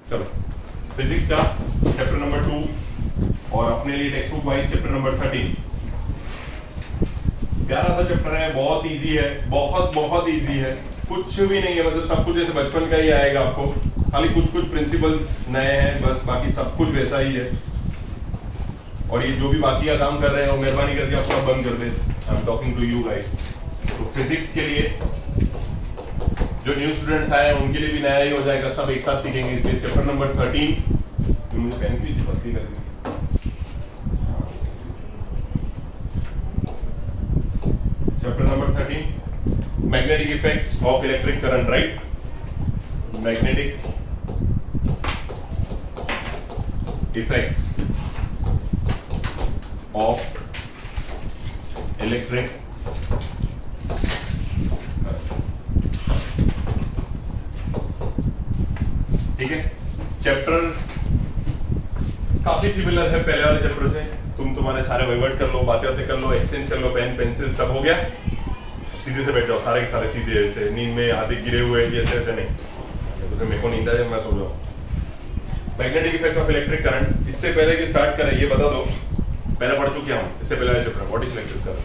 चलो फिजिक्स का chapter number 2 और अपने लिए text book wise chapter number 13। प्यारा सा चैप्टर है, बहुत इजी है, बहुत बहुत इजी है, कुछ भी नहीं है, मतलब सब कुछ जैसे बचपन का ही आएगा आपको, खाली कुछ कुछ प्रिंसिपल्स नए हैं बस, बाकी सब कुछ वैसा ही है। और ये जो भी बाकी का काम कर रहे हैं वो मेहरबानी करके अपना बंद कर दे। I am talking to you guys. तो फिजिक्स के लिए जो न्यू स्टूडेंट्स आए हैं उनके लिए भी नया ही हो जाएगा, सब एक साथ सीखेंगे। इसलिए चैप्टर नंबर 13 मुझे पेन की मस्ती करेंगे। Chapter number 13 magnetic effects of electric current, right? Magnetic effects of electric ठीक है। चैप्टर काफी सिमिलर है पहले वाले चैप्टर से। तुम्हारे सारे वाइवर्ट कर लो, बातें कर लो, एक्सचेंज कर लो, पेन पेंसिल सब हो गया। सीधे से बैठ जाओ, सारे के सारे सीधे, ऐसे नींद में आधे गिरे हुए ऐसे ऐसे नहीं, तो मेरे को नींद आ जाए मैं सो जाऊं। Magnetic effect of electric current, इससे पहले कि स्टार्ट करें ये बता दो, पहले पढ़ चुके हम इससे पहले वाले chapter what is electric current.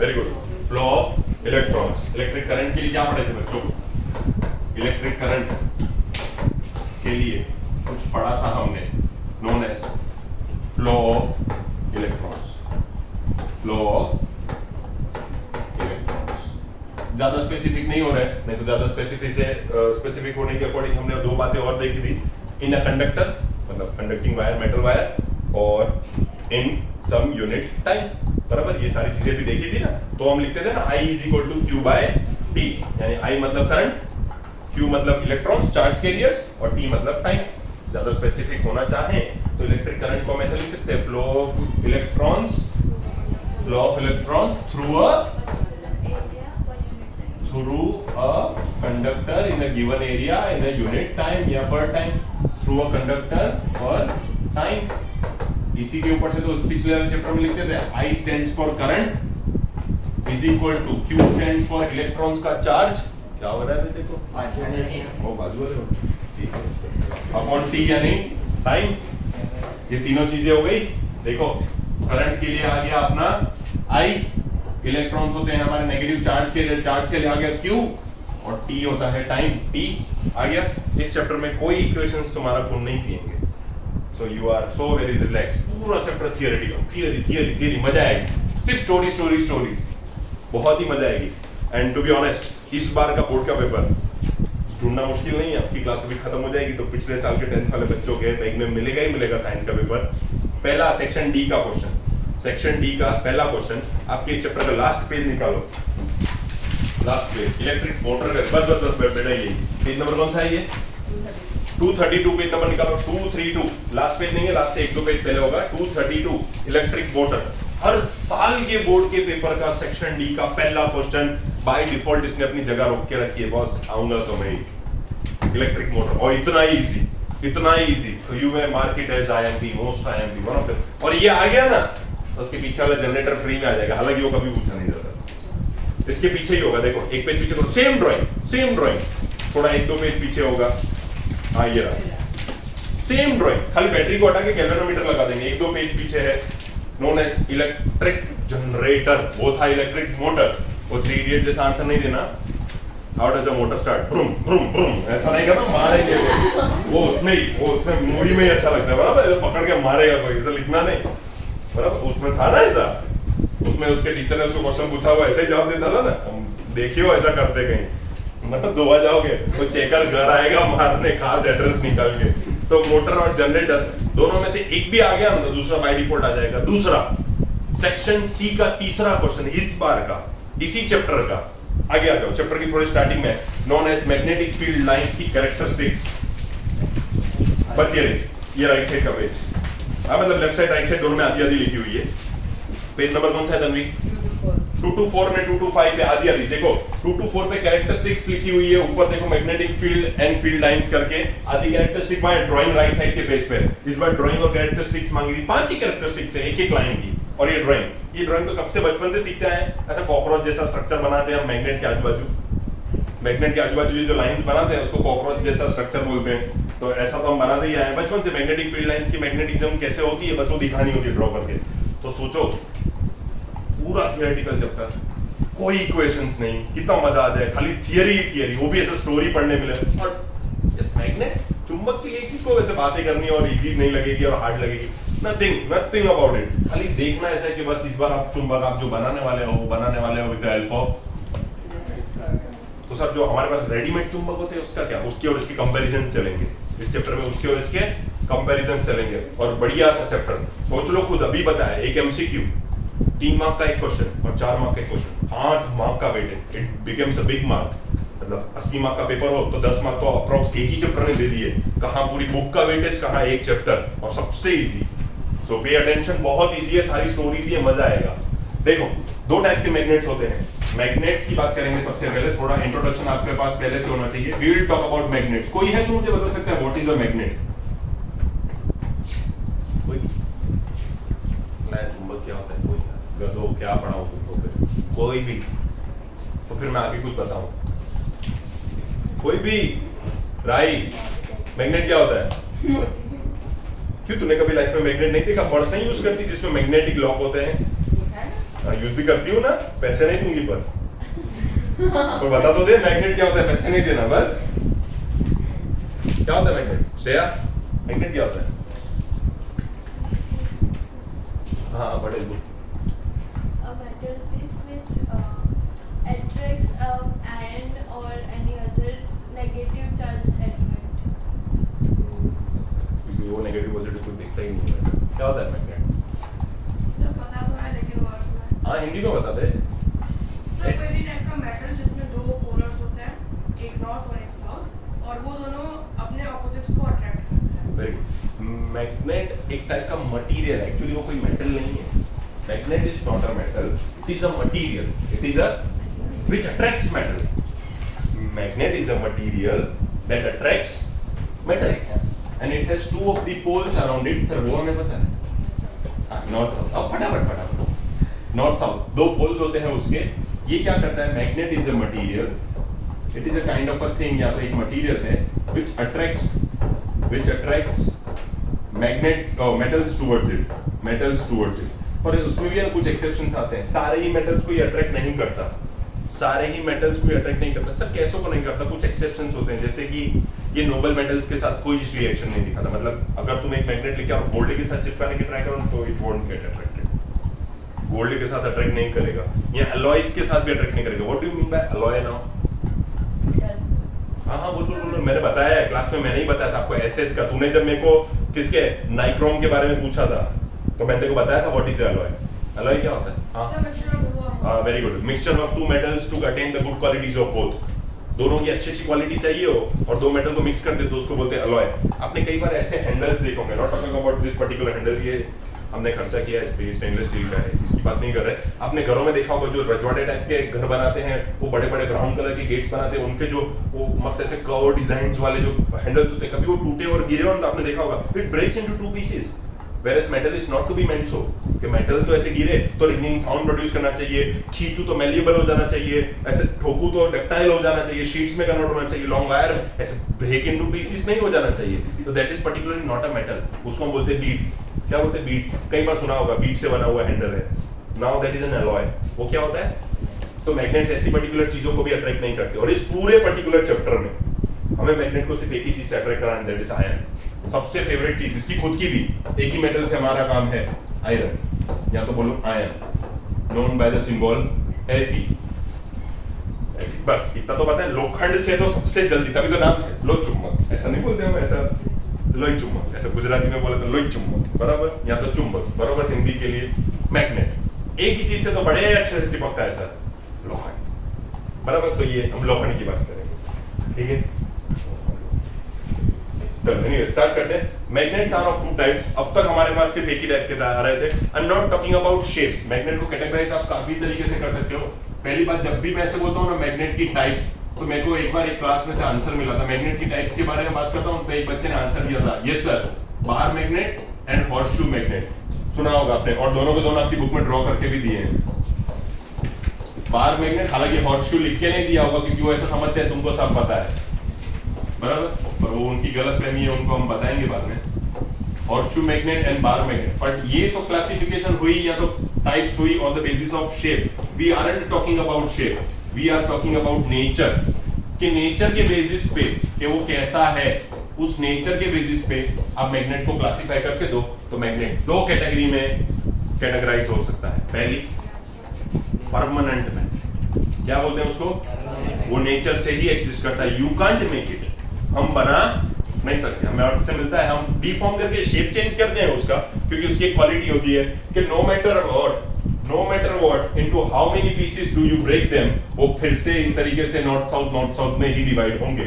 Very good, flow of electrons. Electric current के लिए क्या पढ़े थे बच्चों? इलेक्ट्रिक करंट के लिए कुछ पढ़ा था हमने, known as flow of electrons. Flow of electrons ज्यादा स्पेसिफिक नहीं हो रहा है, नहीं तो ज्यादा स्पेसिफिक होने के अकॉर्डिंग हमने दो बातें और देखी थी। इन अ कंडक्टर मतलब कंडक्टिंग वायर, मेटल वायर, और इन सम यूनिट टाइम, बराबर? ये सारी चीजें भी देखी थी ना। तो हम लिखते थे ना I is equal to Q by T, यानी I मतलब करंट, Q मतलब इलेक्ट्रॉन्स चार्ज कैरियर्स, और T मतलब टाइम। ज्यादा स्पेसिफिक होना चाहे तो इलेक्ट्रिक करंट को हम ऐसे लिख सकते हैं, flow of electrons through a conductor in a given area in a unit time या पर टाइम, थ्रू अ कंडक्टर पर टाइम। इसी के ऊपर से तो पिछले वाले चैप्टर में लिखते थे I stands for current is equal to Q stands for electrons का चार्ज, क्या हो रहा है देखो वो बाजू वाले ठीक है, अपॉन T यानी टाइम। ये तीनों चीजें हो गई। देखो करंट के लिए आ गया अपना I, इलेक्ट्रॉन्स होते हैं हमारे नेगेटिव चार्ज के लिए आ गया Q, और T होता है टाइम, T आ गया। इस चैप्टर में कोई इक्वेशंस तुम्हारा खून नहीं पिएंगे, so you are so very relax. पूरा चैप्टर थियरेटिकल, थियरी, मजा आएगी। सिर्फ स्टोरीज, बहुत ही मजा आएगी। एंड टू बी ऑनेस्ट, इस बार का बोर्ड का पेपर ढूंढना मुश्किल नहीं है, आपकी क्लास अभी खत्म हो जाएगी तो पिछले साल के 10th वाले बच्चों के बैग में मिलेगा ही मिलेगा साइंस का पेपर। पहला सेक्शन डी का क्वेश्चन, सेक्शन डी का पहला क्वेश्चन, आपके इस चैप्टर का लास्ट पेज निकालो, लास्ट पेज इलेक्ट्रिक मोटर का, बस बेटा यही पेज नंबर कौन सा है ये? 232 पेज नंबर निकालो, 232, लास्ट पेज नहीं है, लास्ट से एक दो पेज पहले होगा। 232 इलेक्ट्रिक मोटर। हर साल के बोर्ड के पेपर का सेक्शन डी का पहला क्वेश्चन बाय डिफॉल्ट इसने अपनी जगह रोक के रखी है, बॉस आऊंगा तो मैं इलेक्ट्रिक मोटर, और इतना ही इजी। तो you may mark it as IMP, most IMP one of the. और ये आ गया ना तो उसके पीछे वाला जनरेटर फ्री में आ जाएगा, हालांकि वो कभी पूछा नहीं जाता। इसके पीछे ही होगा, देखो एक पेज पीछे, तो सेम ड्राइंग, थोड़ा एक दो पेज पीछे होगा। हाँ ये रहा सेम ड्राइंग, खाली बैटरी को हटा के गैल्वेनोमीटर लगा देंगे। एक दो पेज पीछे है, नोन एज इलेक्ट्रिक जनरेटर, वो था इलेक्ट्रिक मोटर। वो 3 इडियट जैसा आंसर नहीं देना, how does a motor start, vroom vroom vroom, ऐसा नहीं करना, मारेंगे वो उसमें मूवी में ही अच्छा लगता है, बराबर? पकड़ के मारेगा कोई, ऐसा लिखना नहीं, बराबर? उसमें था ना ऐसा, उसमें उसके टीचर ने उसको क्वेश्चन पूछा, वो ऐसे ही जवाब देता था ना। देखियो ऐसा करते कहीं, मतलब धोआ जाओगे तो चेकर घर आएगा मारने, खास एड्रेस निकाल के। तो मोटर और जनरेटर दोनों में से एक भी आ गया ना तो दूसरा बाय डिफॉल्ट आ जाएगा। दूसरा सेक्शन सी का तीसरा क्वेश्चन इस बार का, इसी चैप्टर का, आगे आ जाओ, चैप्टर की थोड़ी स्टार्टिंग में, known as magnetic field lines की कैरेक्टरिस्टिक्स। बस ये राइट साइड का पेज, मतलब लेफ्ट साइड राइट साइड दोनों में आधी लिखी हुई है। पेज नंबर कौन सा है तन्वी? 224 में 225 पे आधी देखो, 224 पे कैरेक्टरिस्टिक्स लिखी हुई है, ऊपर देखो magnetic field and field lines करके आधी कैरेक्टरिस्टिक में ड्राइंग राइट साइड के पेज पे। इस बार ड्राइंग और कैरेक्टरिस्टिक्स मांगी थी, 5 ही कैरेक्टरिस्टिक्स है एक लाइन की। और ये ड्राइंग तो कब से बचपन से सीखते हैं, ऐसा कॉकरोच जैसा स्ट्रक्चर बनाते हैं हम मैग्नेट के आजू बाजू, मैग्नेट के आजू बाजू जो लाइंस बनाते हैं उसको कॉकरोच जैसा स्ट्रक्चर बोलते हैं। तो ऐसा तो हम बनाते ही आए हैं बचपन से। मैग्नेटिक फील्ड लाइंस की मैग्नेटिज्म कैसे होती है बस वो दिखानी होती है ड्रॉ करके। तो सोचो पूरा थियोरेटिकल चैप्टर, कोई इक्वेशंस नहीं, कितना मजा आ जाए, खाली थियरी ही थियरी, वो भी ऐसा स्टोरी पढ़ने मिले। और मैग्नेट चुंबक के लिए किसको वैसे बातें करनी और इजी नहीं लगेगी और हार्ड लगेगी, नथिंग अबाउट इट। खाली देखना ऐसा है कि बस इस बार आप चुंबक आप जो बनाने वाले हो विद द हेल्प ऑफ, तो सर जो हमारे पास रेडीमेड चुंबक होते हैं उसका क्या, उसके और इसके कंपैरिजन चलेंगे इस चैप्टर में, उसके और इसके कंपैरिजन चलेंगे। और बढ़िया सा चैप्टर, सोच लो खुद, अभी बताया, एक एमसीक्यू 3 मार्क का एक क्वेश्चन और 4 मार्क का एक क्वेश्चन, 8 मार्क का weightage, it becomes a big mark. मतलब 80 मार्क का पेपर हो तो 10 मार्क तो अप्रोक्स एक ही चैप्टर ने दे दिए, कहां पूरी बुक का वेटेज, कहां एक चैप्टर, और सबसे इजी। सो पे अटेंशन, बहुत इजी है, सारी स्टोरीज ही है, मजा आएगा। देखो 2 टाइप के मैग्नेट्स होते हैं। मैग्नेट्स की बात करेंगे सबसे पहले, थोड़ा इंट्रोडक्शन आपके पास पहले से होना चाहिए। We will talk about magnets. कोई है जो मुझे बता सकता है व्हाट इज अ मैग्नेट? कोई चुंबक क्या होता है? कोई गधो, क्या पढ़ाऊं तुमको? कोई भी, तो फिर मैं आगे कुछ बताऊं। कोई भी, राई, मैग्नेट क्या होता है? क्यों तूने कभी लाइफ में मैग्नेट नहीं देखा? पर्स नहीं यूज करती जिसमें मैग्नेटिक लॉक होते हैं? यूज भी करती हूँ ना, पैसे नहीं दूंगी पर बता तो दे मैग्नेट क्या होता है, पैसे नहीं देना बस। क्या होता है मैग्नेट? श्रेया, मैग्नेट क्या होता है? हाँ, बड़े good. A metal piece which attracts ion or any other negative charged element. क्योंकि वो नेगेटिव पॉजिटिव को दिखता ही नहीं है। क्या होता है मैग्नेट? सर पता तो है लेकिन वर्ड्स में। हाँ, हिंदी में बता दे। सर कोई भी टाइप का मेटल जिसमें 2 पोलर्स होते हैं, एक नॉर्थ और एक साउथ, और वो दोनों अपने ऑपोजिट्स को अट्रैक्ट करते हैं। Very good. मैग्नेट एक टाइप का मटेरियल है, एक्चुअली वो कोई मेटल नहीं है। Magnet is not a metal, it is a material, it is a which attracts metal. Magnet is a material that attracts metals and it has 2 of the poles around it. Sir वो हमें पता है, north south. अब फटाफट north south 2 poles होते हैं उसके। ये क्या करता है? Magnet is a material, it is a kind of a thing, या तो एक मटेरियल है which attracts magnets or metals towards it। पर उसमें भी कुछ एक्सेप्शंस आते हैं, सारे ही मेटल्स को ये अट्रैक्ट नहीं करता, सर कैसों को नहीं करता, कुछ एक्सेप्शंस होते हैं, जैसे कि ये नोबल मेटल्स के साथ कोई रिएक्शन नहीं दिखाता। मतलब अगर तुम एक मैग्नेट लेके और गोल्ड के साथ चिपकाने की ट्राई करो तो it won't get attracted, gold के साथ अट्रैक्ट नहीं करेगा, या अलॉयज के साथ भी अट्रैक्ट नहीं करेगा। What do you mean by alloy now? हाँ, बोल, मैंने बताया है क्लास में, मैंने ही बताया था आपको एसएस का। तूने जब मेरे को किसके नाइक्रोम के बारे में पूछा था तो मैंने तेरे को बताया था व्हाट इज अलॉय। अलॉय क्या होता है? हाँ, very good. Mixture of 2 metals to attain the good qualities of both. दोनों की अच्छी क्वालिटी चाहिए हो और 2 मेटल को मिक्स कर दे तो उसको बोलते हैं अलॉय। आपने कई बार ऐसे हैंडल्स देखोगे, not talking about this particular handle, ये हमने खर्चा किया है इस पे, स्टेनलेस स्टील का है, इसकी बात नहीं कर रहे। आपने घरों में देखा होगा जो रजवाड़े टाइप के घर बनाते हैं, वो बड़े बड़े ब्राउन कलर के गेट्स बनाते हैं, उनके जो वो मस्त ऐसे कर्व डिजाइन्स वाले जो हैंडल्स होते हैं, कभी वो टूटे और गिरे हो तो आपने देखा होगा, it breaks into 2 pieces. Whereas metal is not to be meant so, कि मेटल तो ऐसे गिरे तो रिंगिंग साउंड प्रोड्यूस करना चाहिए, खींचू तो मैलिएबल हो जाना चाहिए, ऐसे ठोकू तो डक्टाइल हो जाना चाहिए, शीट्स में कन्वर्ट होना चाहिए, लॉन्ग वायर ऐसे ब्रेक इनटू पीसेस नहीं हो जाना चाहिए। तो that is particularly not a metal, उसको हम बोलते हैं बीट। क्या बोलते हैं? बीट। कई बार सुना होगा, बीट से बना हुआ हैंडल है। Now that is an alloy. वो क्या होता है? तो मैग्नेट्स ऐसी पर्टिकुलर चीजों को भी अट्रैक्ट नहीं करते, और इस पूरे पर्टिकुलर चैप्टर में हमें मैग्नेट को सिर्फ एक ही चीज से अट्रैक्ट कराना है, दैट इज आयरन। सबसे फेवरेट चीज इसकी खुद की भी, एक ही मेटल से हमारा काम है, आयरन, या तो बोलो ion, known by the symbol Fe। बस इतना तो पता है। लोखंड से तो सबसे जल्दी, तभी तो नाम है लोह चुंबक, ऐसा नहीं बोलते हम, ऐसा लोही चुंबक, ऐसा गुजराती में बोले तो लोही चुंबक, बराबर, या तो चुंबक, बराबर हिंदी के लिए। मैग्नेट एक ही चीज से तो बड़े अच्छे से चिपकता है सर, लोखंड, बराबर। तो ये हम लोखंड की बात करेंगे, ठीक है? चलिए स्टार्ट करते हैं। Magnets are of 2 types. अब तक हमारे पास सिर्फ एक ही टाइप के आ रहे थे। I am not talking about shapes. Magnet को कैटेगराइज आप काफी तरीके से कर सकते हो। पहली बात, जब भी मैं ऐसे बोलता हूँ ना मैग्नेट की टाइप्स, तो मेरे को एक बार एक क्लास में से आंसर मिला था, मैग्नेट की टाइप्स के बारे में बात करता हूँ तो एक बच्चे ने आंसर दिया था, yes sir, bar magnet and horseshoe magnet. सुना होगा आपने, और दोनों के दोनों आपकी बुक में ड्रॉ करके भी दिए हैं। बार मैग्नेट, हालांकि हॉर्सशू लिख के नहीं दिया होगा क्योंकि वो ऐसा समझते हैं तुमको सब पता है, बराबर, पर वो उनकी गलतफहमी है, उनको हम बताएंगे बाद में। Horseshoe magnet and bar magnet, but ये तो क्लासिफिकेशन हुई या तो टाइप्स हुई on the basis of shape. We aren't talking about shape, we are talking about nature, कि नेचर के बेसिस पे कि वो कैसा है, उस नेचर के बेसिस पे आप मैग्नेट को क्लासिफाई करके दो, तो मैग्नेट दो कैटेगरी में कैटेगराइज हो सकता है। पहली परमानेंट मैग्नेट, क्या बोलते हैं उसको, वो नेचर से ही एग्जिस्ट करता है, यू कांट मेक इट, हम बना नहीं सकते, हमें अर्थ से मिलता है, हम डिफॉर्म करके शेप चेंज करते हैं उसका, क्योंकि उसकी एक क्वालिटी होती है कि no matter what into how many pieces do you break them, वो फिर से इस तरीके से नॉर्थ साउथ में ही डिवाइड होंगे।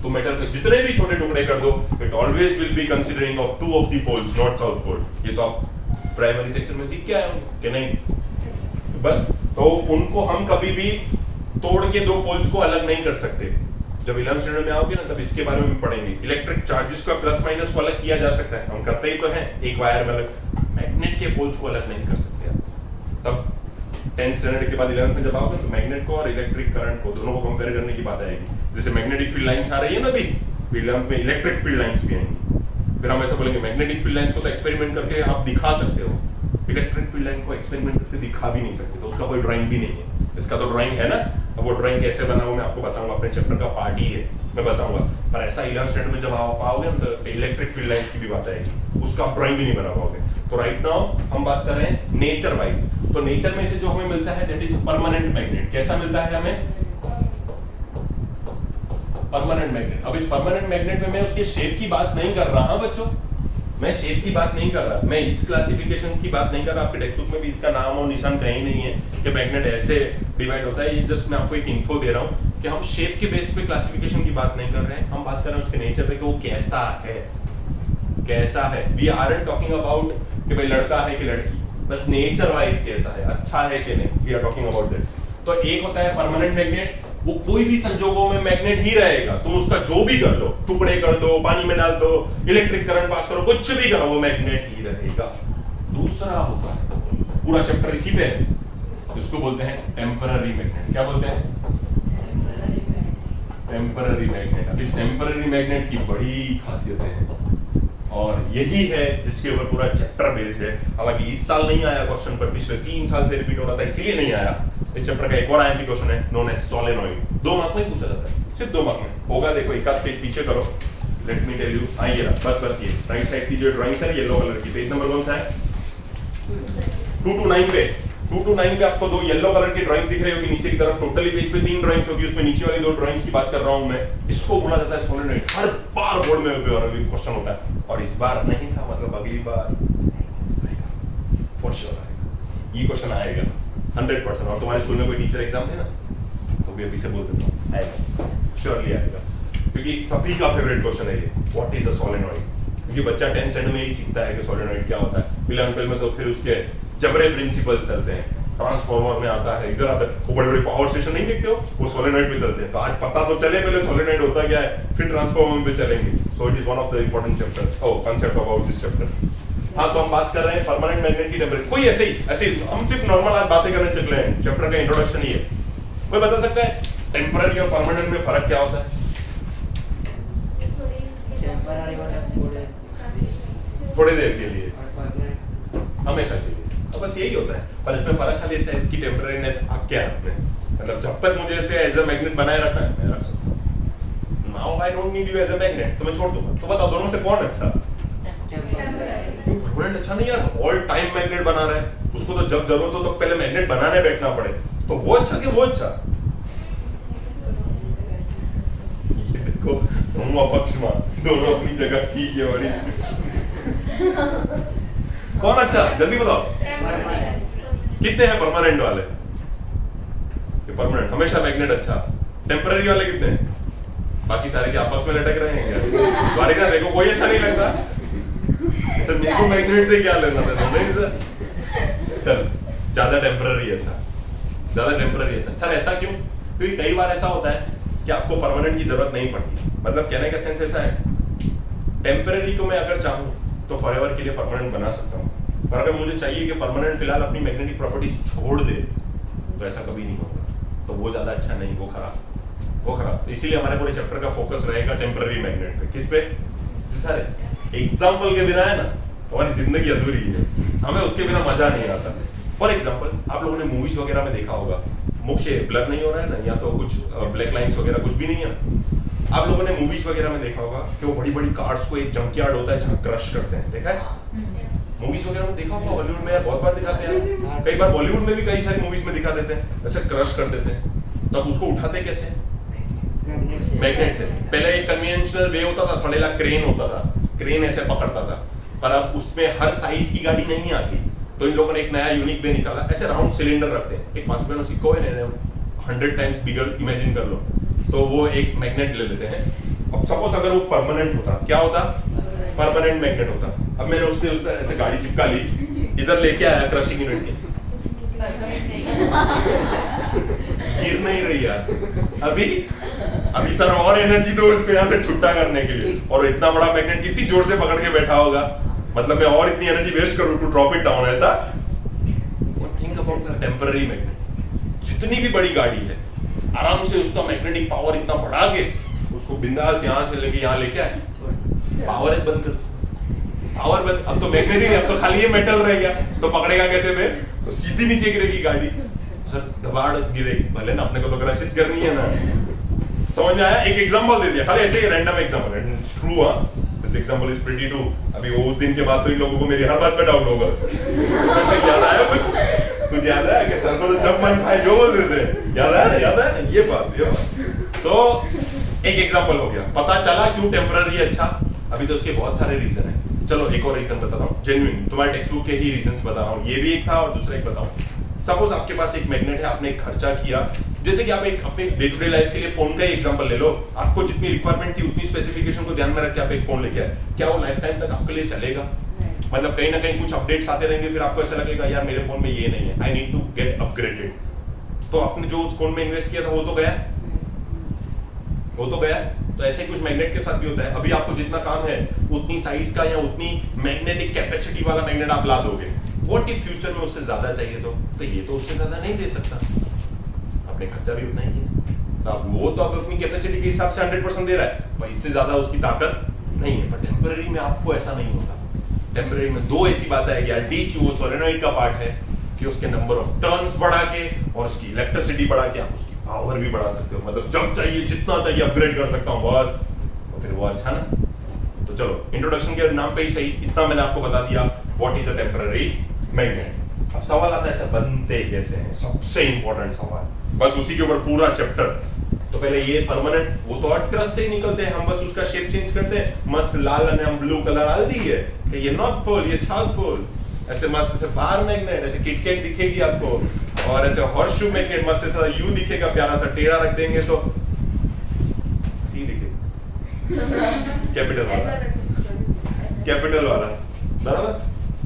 तो मेटल के जितने भी छोटे टुकड़े कर दो, it always will be considering of two of the poles, north south pole. ये तो आप प्राइमरी सेक्शन में सीख के आए हो कि नहीं, बस। तो उनको हम कभी भी तोड़ के दो पोल्स को अलग नहीं कर सकते। जब 11th स्टैंडर्ड में आओगे ना, तब इसके बारे में पढ़ेंगे। इलेक्ट्रिक चार्जेस का प्लस माइनस को अलग किया जा सकता है, हम करते ही तो हैं, एक वायर में अलग। मैग्नेट के पोल्स को अलग नहीं कर सकते आप। तब 10th स्टैंडर्ड के बाद 11th में जब आओगे तो मैग्नेट को और इलेक्ट्रिक करंट को दोनों को कंपेयर करने की बात आएगी। जैसे मैग्नेटिक फील्ड लाइंस आ रही है ना अभी, 11th में इलेक्ट्रिक फील्ड लाइंस भी आएंगी। फिर हम ऐसा बोलेंगे मैग्नेटिक फील्ड लाइंस को तो एक्सपेरिमेंट करके आप दिखा सकते हो, इलेक्ट्रिक फील्ड लाइन को एक्सपेरिमेंट करके दिखा भी नहीं सकते, तो उसका कोई ड्राइंग भी नहीं है। इसका तो ड्राइंग है ना, अब वो ड्राइंग कैसे बना वो मैं आपको बताऊंगा, अपने चैप्टर का पार्ट ही है, मैं बताऊंगा। पर ऐसा 11th स्टैंडर्ड में जब आप आओगे तो इलेक्ट्रिक फील्ड लाइंस की भी बात आएगी, उसका आप ड्राइंग भी नहीं बना पाओगे। तो राइट नाउ हम बात कर रहे हैं नेचर वाइज। तो नेचर में से जो हमें मिलता है दैट इज परमानेंट मैग्नेट। कैसा मिलता है हमें, परमानेंट मैग्नेट। अब इस परमानेंट मैग्नेट में मैं उसके शेप की बात नहीं कर रहा हूं बच्चों, मैं शेप की बात नहीं कर रहा, मैं इस क्लासिफिकेशन की बात नहीं कर रहा। आपके टेक्स्ट बुक में भी इसका नाम और निशान कहीं नहीं है कि मैग्नेट ऐसे डिवाइड होता है। ये जस्ट मैं आपको एक इन्फो दे रहा हूँ कि हम शेप के बेस पे क्लासिफिकेशन की बात नहीं कर रहे हैं, हम बात कर रहे हैं उसके नेचर पे कि वो कैसा है, कैसा है। वी आरंट टॉकिंग अबाउट कि भाई लड़का है कि लड़की, बस नेचर वाइज कैसा है, अच्छा है कि नहीं, we are talking about that. तो एक होता है परमानेंट मैग्नेट, वो कोई भी संजोगों में मैग्नेट ही रहेगा, तुम उसका जो भी कर लो, टुकड़े कर दो, पानी में डाल दो, इलेक्ट्रिक करंट पास करो, कुछ भी करो, वो मैग्नेट ही रहेगा। दूसरा होता है, पूरा चैप्टर इसी पे है, इसको बोलते हैं टेम्पररी मैग्नेट। क्या बोलते हैं, टेम्पररी मैग्नेट। अब इस टेम्पररी मैग्नेट की बड़ी खासियतें हैं और यही है जिसके ऊपर पूरा चैप्टर बेस्ड है। हालांकि इस साल नहीं आया क्वेश्चन, पर पिछले 3 साल से रिपीट हो रहा था, इसीलिए नहीं आया। इस चैप्टर का एक और आईएमपी क्वेश्चन है नोन एज सोलेनॉइड, 2 मार्क में पूछा जाता है, सिर्फ 2 मार्क में होगा। देखो एक आध पेज पीछे करो, लेट मी टेल यू। आइए बस ये राइट साइड की जो ड्राइंग्स है येलो कलर की, पेज नंबर कौन सा है, 229 पे। 229 पे आपको 2 येलो कलर की ड्राइंग्स दिख रही होगी नीचे की तरफ। टोटली पेज पे 3 ड्राइंग्स होगी, उसमें नीचे वाली 2 ड्राइंग्स की बात कर रहा हूं मैं। इसको बोला जाता है सोलेनॉइड। हर बार बोर्ड में क्वेश्चन होता है, और इस बार नहीं था, मतलब अगली बार फॉर श्योर आएगा, ये क्वेश्चन आएगा 100%। और तुम्हारे स्कूल में कोई टीचर एग्जाम है ना, तो भी अभी से बोल देता हूं आएगा, श्योरली आएगा, क्योंकि सभी का फेवरेट क्वेश्चन है ये, व्हाट इज अ सोलेनॉइड। क्योंकि बच्चा 10th स्टैंडर्ड में ही सीखता है कि सोलेनॉइड क्या होता है, 11th 12 में तो फिर उसके जबरे प्रिंसिपल्स चलते हैं। ट्रांसफार्मर में आता है, इधर आता है, वो बड़े बड़े पावर स्टेशन नहीं देखते हो, वो सोलेनॉइड पे चलते हैं। तो आज पता तो चले पहले सोलेनॉइड होता क्या है, फिर ट्रांसफार्मर पे चलेंगे। So it is one of the important chapter oh concept about this chapter. हाँ, तो हम बात कर रहे हैं परमानेंट मैग्नेट की टेम्परेचर। कोई ऐसे ही हम सिर्फ नॉर्मल आज बातें करने चल रहे हैं, चैप्टर का इंट्रोडक्शन ही है। कोई बता सकता है टेम्परेरी और परमानेंट में फर्क क्या होता है? थोड़ी देर के लिए, हमेशा के लिए, तो बस यही होता है। पर इसमें फर्क खाली है इसकी टेम्परेरीनेस आपके हाथ में, मतलब जब तक मुझे इसे एज अ मैग्नेट बनाए रखना है मैं रख सकता हूं। Now I don't need you as a magnet, तो मैं छोड़ दूंगा। तो बताओ दोनों में से कौन अच्छा? परमानेंट अच्छा नहीं यार, ऑल टाइम मैग्नेट बना रहा है, उसको तो जब जरूरत हो तो पहले मैग्नेट बनाने बैठना पड़े, तो वो अच्छा कि वो अच्छा? ये देखो दोनों अपक्षमान, दोनों अपनी जगह ठीक है बड़ी। कौन अच्छा, जल्दी बताओ। कितने हैं परमानेंट वाले? परमानेंट हमेशा मैग्नेट अच्छा, टेम्पररी वाले कितने हैं? बाकी सारे के आपस में लटक रहे हैं क्या? द्वारिका देखो कोई अच्छा नहीं लगता, तो मेरे को मैग्नेट से क्या लेना था? नहीं सर, चल ज्यादा टेम्पररी अच्छा, ज्यादा टेम्पररी अच्छा। सर ऐसा क्यों? क्योंकि कई बार ऐसा होता है कि आपको परमानेंट की जरूरत नहीं पड़ती। मतलब कहने का सेंस ऐसा है, टेम्पररी को मैं अगर चाहूँ तो फॉरएवर के लिए परमानेंट बना सकता हूँ, पर अगर मुझे चाहिए कि परमानेंट फिलहाल अपनी मैग्नेटिक प्रॉपर्टीज छोड़ दे, तो ऐसा कभी नहीं होगा। तो वो ज्यादा अच्छा नहीं, वो खराब। तो इसीलिए हमारे पूरे चैप्टर का फोकस रहेगा टेम्पररी मैग्नेट पे। किस पे? सर एग्जाम्पल के बिना है ना हमारी जिंदगी अधूरी है, हमें उसके बिना मजा नहीं आता। फॉर एग्जाम्पल आप लोगों ने मूवीज वगैरह में देखा होगा, मुख से ब्लर नहीं हो रहा है ना, या तो कुछ ब्लैक लाइंस वगैरह कुछ भी नहीं है ना। आप लोगों ने मूवीज वगैरह में देखा होगा कि वो बड़ी बड़ी कार्स को एक जंकयार्ड होता है जहाँ क्रश करते हैं, देखा है? मूवीज वगैरह में देखा होगा, हॉलीवुड में यार बहुत बार दिखाते हैं, कई बार बॉलीवुड में भी कई सारी मूवीज में दिखा देते हैं, ऐसे क्रश कर देते हैं। तो अब उसको उठाते कैसे? मैग्नेट से। पहले एक कन्वेंशनल वे होता था, सड़ेला क्रेन होता था, क्रेन ऐसे पकड़ता था, पर अब उसमें हर साइज की गाड़ी नहीं आती, तो इन लोगों ने एक नया यूनिक वे निकाला, ऐसे राउंड सिलेंडर रखते हैं, एक 5 रुपए सिक्का है 100 टाइम्स बिगर इमेजिन कर लो, तो वो एक मैग्नेट ले लेते हैं। अब सपोज अगर वो परमानेंट होता, क्या होता? परमानेंट मैग्नेट होता। अब मैंने उससे ऐसे गाड़ी चिपका ली, इधर लेके आया क्रशिंग यूनिट के, गिर नहीं रही यार अभी सर, और एनर्जी तो इसको यहाँ से छुट्टा करने के लिए, और इतना बड़ा मैग्नेट कितनी जोर से पकड़ के बैठा होगा, मतलब मैं और इतनी एनर्जी वेस्ट करूं टू ड्रॉप इट डाउन, ऐसा। Think about temporary magnet. जितनी भी बड़ी गाड़ी है आराम से उसका मैग्नेटिक पावर इतना बढ़ा के उसको बिंदास यहाँ से लेके यहाँ लेके आए, पावर है बंद कर, पावर बंद। अब तो मैग्नेटिक, अब तो खाली ये मेटल रह गया, तो पकड़ेगा कैसे में? तो सीधी नीचे गिरेगी गाड़ी, सर धबाड़ गिरेगी, भले ना, अपने को तो क्रैशेस करनी है ना। समझ में आया? एक एग्जांपल दे दिया, खाली ऐसे ही रैंडम एग्जांपल, ट्रू हां, this example is pretty true. अभी वो उस दिन के बाद तो इन लोगों को मेरी हर बात पे डाउट होगा। याद आया कुछ याद आया कि सर को तो जब मन भाई जो बोल देते हैं, याद आया ना ये बात। तो एक एग्जांपल हो गया, पता चला क्यों टेम्पररी अच्छा। अभी तो उसके बहुत सारे रीजन है, चलो एक और रीजन बताता हूँ, जेन्युइन तुम्हारे टेक्स्ट बुक के ही रीजंस बता रहा हूँ, ये भी एक था और दूसरा एक बताऊँ। सपोज आपके पास एक मैग्नेट है, आपने एक खर्चा किया, जैसे कि आप एक अपने डे टू डे लाइफ के लिए फोन का ही एग्जांपल ले लो, आपको जितनी रिक्वायरमेंट थी उतनी स्पेसिफिकेशन को ध्यान में रख के आप एक फोन लेके आए, क्या वो लाइफ टाइम तक आपके लिए चलेगा? मतलब कहीं ना कहीं कुछ अपडेट्स आते रहेंगे, फिर आपको ऐसा लगेगा यार मेरे फोन में ये नहीं है, I need to get upgraded. तो आपने जो उस फोन में इन्वेस्ट किया था वो तो गया। तो ऐसे ही कुछ मैग्नेट के साथ भी होता है। अभी आपको जितना काम है उतनी साइज का या उतनी मैग्नेटिक कैपेसिटी वाला मैग्नेट आप ला दोगे, व्हाट इफ फ्यूचर में उससे ज्यादा चाहिए तो ये तो उससे ज्यादा नहीं दे सकता, अपने खर्चा भी उतना ही है, तो अब वो तो अब अपनी कैपेसिटी के हिसाब से 100% दे रहा है, पर इससे ज्यादा उसकी ताकत नहीं है। पर टेम्पररी में आपको ऐसा नहीं होता। टेम्पररी में दो ऐसी बातें आएगी, आई टीच यू, वो सोलेनॉइड का पार्ट है कि उसके नंबर ऑफ टर्न्स बढ़ा के और उसकी इलेक्ट्रिसिटी बढ़ा के आप उसकी पावर भी बढ़ा सकते हो, मतलब जब चाहिए जितना चाहिए अपग्रेड कर सकता हूँ बस, तो फिर वो अच्छा ना। तो चलो इंट्रोडक्शन के नाम पे ही सही, इतना मैंने आपको बता दिया what is a temporary magnet. अब सवाल आता है ऐसा बनते कैसे हैं, सबसे इंपॉर्टेंट सवाल, बस उसी के ऊपर पूरा चैप्टर। तो पहले ये परमानेंट, वो तो अर्थ क्रस्ट से ही निकलते हैं, हम बस उसका शेप चेंज करते हैं, मस्त लाल ने हम ब्लू कलर डाल दी है कि ये नॉर्थ पोल ये साउथ पोल, ऐसे मस्त ऐसे बार मैग्नेट, ऐसे किटकैट दिखेगी आपको, और ऐसे हॉर्सशू मैग्नेट मस्त ऐसा यू दिखेगा, प्यारा सा टेढ़ा रख देंगे तो सी दिखेगा, कैपिटल वाला बराबर,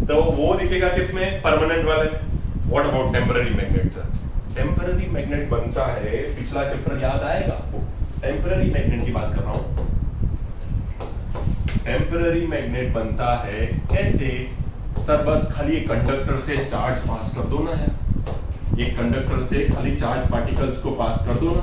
तो वो दिखेगा किसमें? परमानेंट वाले में। What about temporary magnet sir? Temporary magnet बनता है, पिछला चैप्टर याद आएगा आपको, टेम्पररी मैग्नेट की बात कर रहा हूं। टेम्पररी मैग्नेट बनता है कैसे सर? बस खाली एक कंडक्टर से चार्ज पास कर दो ना है, एक कंडक्टर से खाली चार्ज पार्टिकल्स को पास कर दो ना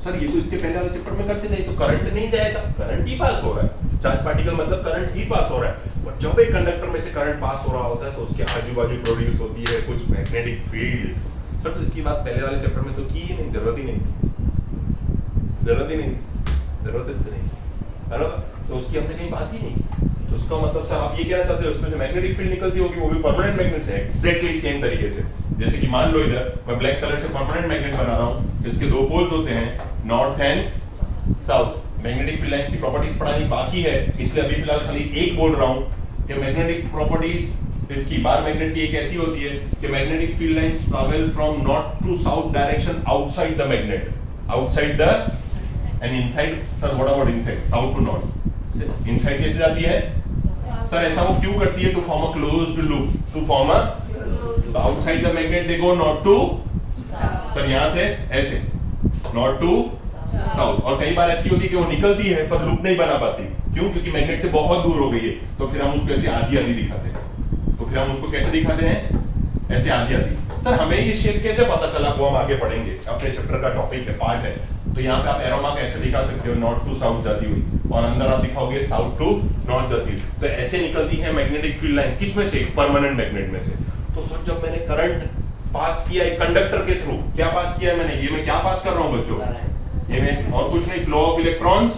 सर। ये तो इसके पहले वाले चैप्टर में करते थे, तो करंट नहीं जाएगा, करंट ही पास हो रहा है, चार्ज पार्टिकल मतलब करंट ही पास हो रहा है। और जब एक कंडक्टर में से करंट पास हो रहा होता है तो उसके आजू बाजू प्रोड्यूस होती है कुछ मैग्नेटिक फील्ड सर। तो इसकी बात पहले वाले चैप्टर में तो की ही नहीं, जरूरत ही नहीं, जरूरत ही नहीं, बराबर। तो उसकी हमने कहीं बात ही नहीं। तो उसका मतलब सर आप ये कहना चाहते हो उसमें से मैग्नेटिक फील्ड निकलती होगी, वो भी परमानेंट मैग्नेट से, एग्जैक्टली सेम तरीके से। जैसे कि मान लो इधर मैं ब्लैक कलर से परमानेंट मैग्नेट बना रहा हूँ, इसके दो पोल्स होते हैं north and south. Magnetic field lines की प्रॉपर्टीज पढ़ानी बाकी है, इसलिए अभी फिलहाल खाली एक बोल रहा हूँ कि मैग्नेटिक प्रॉपर्टीज इसकी बार मैग्नेट की एक ऐसी होती है कि magnetic field lines travel from north to south direction outside the magnet, outside the end inside sir what about inside? South to north. Inside कैसे जाती है सर? ऐसा वो क्यों करती है? To form a closed loop, to form a, तो outside the magnet they go north to sir, यहां से ऐसे नॉर्थ टू साउथ। और कई बार ऐसी होती है कि वो निकलती है पर लूप नहीं बना पाती, क्यों? क्योंकि मैग्नेट से बहुत दूर हो गई है, तो फिर हम उसको ऐसे आधी आधी दिखाते हैं। तो फिर हम उसको कैसे दिखाते हैं? ऐसे आधी आधी। सर हमें ये शेप कैसे पता चला, वो हम आगे पढ़ेंगे, अपने चैप्टर का टॉपिक है, पार्ट है। तो यहाँ पे आप एरो मार्क ऐसे दिखा सकते हो, नॉर्थ टू साउथ जाती हुई, और अंदर आप दिखाओगे साउथ टू नॉर्थ जाती हुई। तो ऐसे निकलती है मैग्नेटिक फील्ड लाइन, किसमें से? परमानेंट मैग्नेट में से। तो सर जब मैंने करंट पास किया एक कंडक्टर के थ्रू, क्या पास किया है मैंने? ये मैं क्या पास कर रहा हूँ बच्चों? ये मैं और कुछ नहीं, फ्लो ऑफ इलेक्ट्रॉन्स।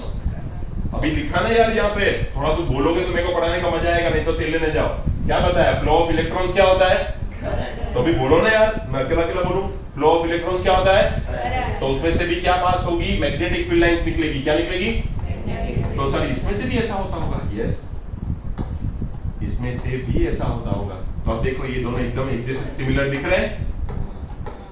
अभी लिखा ना यार यहाँ पे, थोड़ा कुछ बोलोगे तो मेरे को पढ़ाने का मजा आएगा, नहीं तो तेल लेने जाओ। क्या बताया? फ्लो ऑफ इलेक्ट्रॉन्स क्या होता है? तो अभी बोलो ना यार, मैं अकेला अकेला बोलूं। फ्लो ऑफ इलेक्ट्रॉन्स क्या होता है? तो उसमें से भी क्या पास होगी? मैग्नेटिक फील्ड लाइंस निकलेगी। क्या निकलेगी? तो सर इसमें से भी ऐसा होता होगा? यस, इसमें से भी ऐसा होता होगा। तो अब देखो ये दोनों एकदम एक जैसे सिमिलर दिख रहे हैं।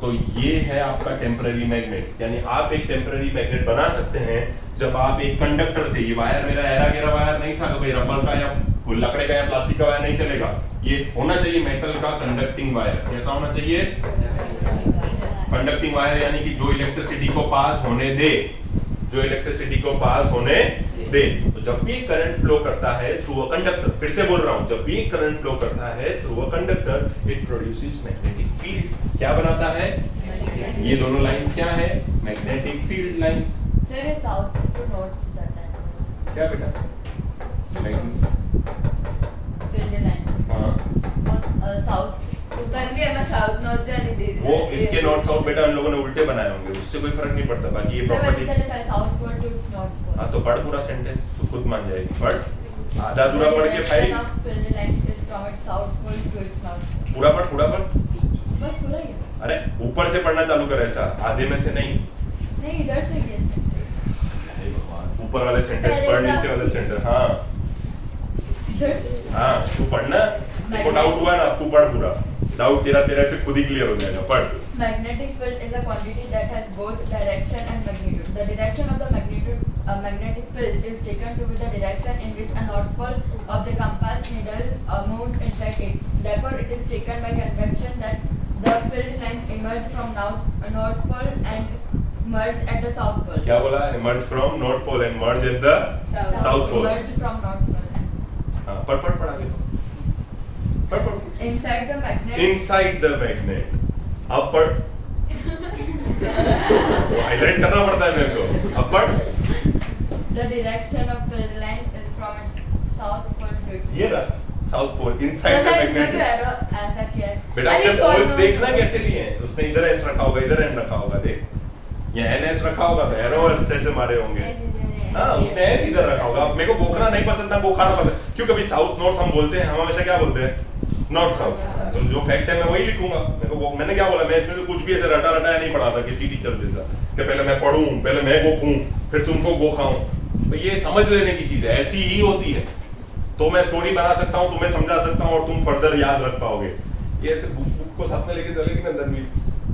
तो ये है आपका टेम्पररी मैग्नेट, यानी आप एक टेम्पररी मैग्नेट बना सकते हैं जब आप एक कंडक्टर से, ये वायर मेरा एरा गेरा वायर नहीं था, तो भाई रबर का या लकड़े का या प्लास्टिक का वायर नहीं चलेगा, ये होना चाहिए मेटल का कंडक्टिंग वायर। कैसा होना चाहिए? कंडक्टिंग वायर, यानी कि जो इलेक्ट्रिसिटी को पास होने दे, जो इलेक्ट्रिसिटी को पास होने दे। तो जब भी करंट फ्लो करता है थ्रू अ कंडक्टर, फिर से बोल रहा हूं, जब भी करंट फ्लो करता है through a conductor, it produces magnetic field. क्या बनाता है? ये दोनों लाइंस क्या है? Magnetic field lines. सर ये साउथ टू नॉर्थ जाता है क्या बेटा? Field lines. हाँ, साउथ ऊपर भी है, साउथ नॉर्थ जाने दे। वो इसके नॉर्थ साउथ बेटा उन लोगों ने उल्टे बनाए होंगे, उससे कोई फर्क नहीं पड़ता। बाकी ये property south pole to north pole. हाँ, तो पढ़ पूरा सेंटेंस तो खुद मान जाएगी। पढ़ आधा अधूरा पढ़ के file field lines is from its south pole to its north pole. पूरा पढ़, पूरा पढ़। बस पूरा ही है। अरे ऊपर से पढ़ना चालू कर, ऐसा आधे में से नहीं। नहीं इधर से ही है। हे भगवान, ऊपर वाले सेंटेंस पढ़, नीचे वाले सेंटेंस। हाँ इधर से। हाँ, तू पढ़ना, तेरे को डाउट हुआ ना, तू पढ़ पूरा। डाउट तेरा से खुद ही क्लियर हो जाएगा। पढ़। Magnetic field is a quantity that has both direction and magnitude. The direction of the magnetic field is taken to be the direction in which a north pole of the compass needle moves inside it. Therefore, it is taken by convention that the field lines emerge from north pole and merge at the south pole. क्या बोला? Emerge from north pole and merge at the south pole. Emerge from north pole. हाँ, पढ़ आगे। पढ़। Inside the magnet. Inside the magnet. अब पढ़। Highlight करना पड़ता है मेरे को। अब पढ़। The direction of field lines is from its south pole to its. ये रहा south pole, inside the magnet. ऐसा किया है। बेटा उसने पोल्स देखना कैसे लिए हैं? उसने इधर एस रखा होगा, इधर एन रखा होगा, देख। ये एन एस रखा होगा तो एरो ऐसे मारे होंगे। हाँ, उसने एस इधर रखा होगा। मेरे को गोखना नहीं पसंद था, गोखाना पसंद। क्यों? कभी साउथ नॉर्थ हम बोलते हैं, हम हमेशा क्या बोलते हैं? North south. तो जो फैक्ट है मैं वही लिखूंगा। मैंने क्या बोला? मैं इसमें तो कुछ भी ऐसे रटा नहीं पढ़ा था किसी टीचर जैसा कि पहले मैं पढ़ूं, पहले मैं गोखूं, फिर तुमको गोखाऊं। तो ये समझ लेने की चीज है, ऐसी ही होती है। तो मैं स्टोरी बना सकता हूँ, तुम्हें समझा सकता हूँ, और तुम फर्दर याद रख पाओगे। ये ऐसे बुक को साथ में लेके चलेगी ना, अंदर भी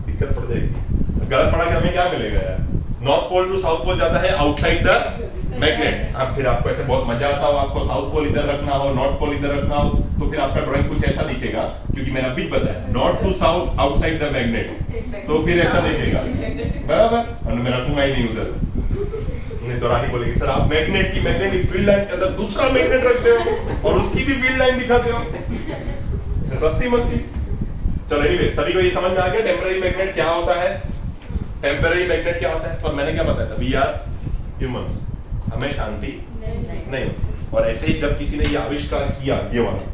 दिक्कत पड़ जाएगी। गलत पढ़ा के हमें क्या मिलेगा यार? North pole to south pole जाता है आउटसाइड द मैग्नेट। अब फिर आपको ऐसे बहुत मजा आता हो, आपको साउथ पोल इधर रखना हो, नॉर्थ पोल इधर रखना हो, तो फिर आपका ड्राइंग कुछ ऐसा दिखेगा, क्योंकि मैंने अभी बताया north to south outside the magnet, तो फिर ऐसा दिखेगा। बराबर? और मैं रखूंगा ही नहीं उधर। नहीं तो राही बोलेगी सर आप मैग्नेट की मैग्नेटिक फील्ड लाइन के अंदर दूसरा मैग्नेट रखते हो और उसकी भी फील्ड लाइन दिखाते हो। सस्ती मस्ती। चलो एनीवे, सभी को ये समझ में आ गया टेम्पररी मैग्नेट क्या होता है? टेम्पररी मैग्नेट क्या होता है? और मैंने क्या बताया था? वी आर ह्यूमंस, हमें शांति नहीं होती। और ऐसे ही जब किसी ने ये आविष्कार किया, ये वाला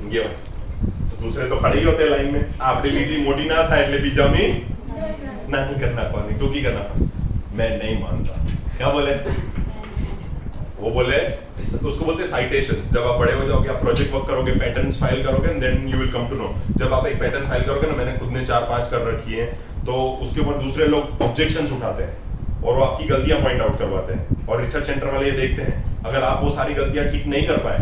तो दूसरे तो खड़े ही होते लाइन में। आपने लीटी मोटी ना था એટલે બીજા में नहीं करना पानी, क्योंकि करना मैं नहीं मानता। क्या बोले? वो बोले, उसको बोलते साइटेशंस। जब आप बड़े हो जाओगे, आप प्रोजेक्ट वर्क करोगे, पैटर्न्स फाइल करोगे, then you will come to know. जब आप एक पैटर्न फाइल करोगे ना, मैंने खुद ने 4-5 कर रखी है, तो उसके ऊपर दूसरे लोग ऑब्जेक्शंस उठाते हैं और वो आपकी गलतियां पॉइंट आउट करवाते हैं, और रिसर्च सेंटर वाले ये देखते हैं अगर आप वो सारी गलतियां ठीक नहीं कर पाए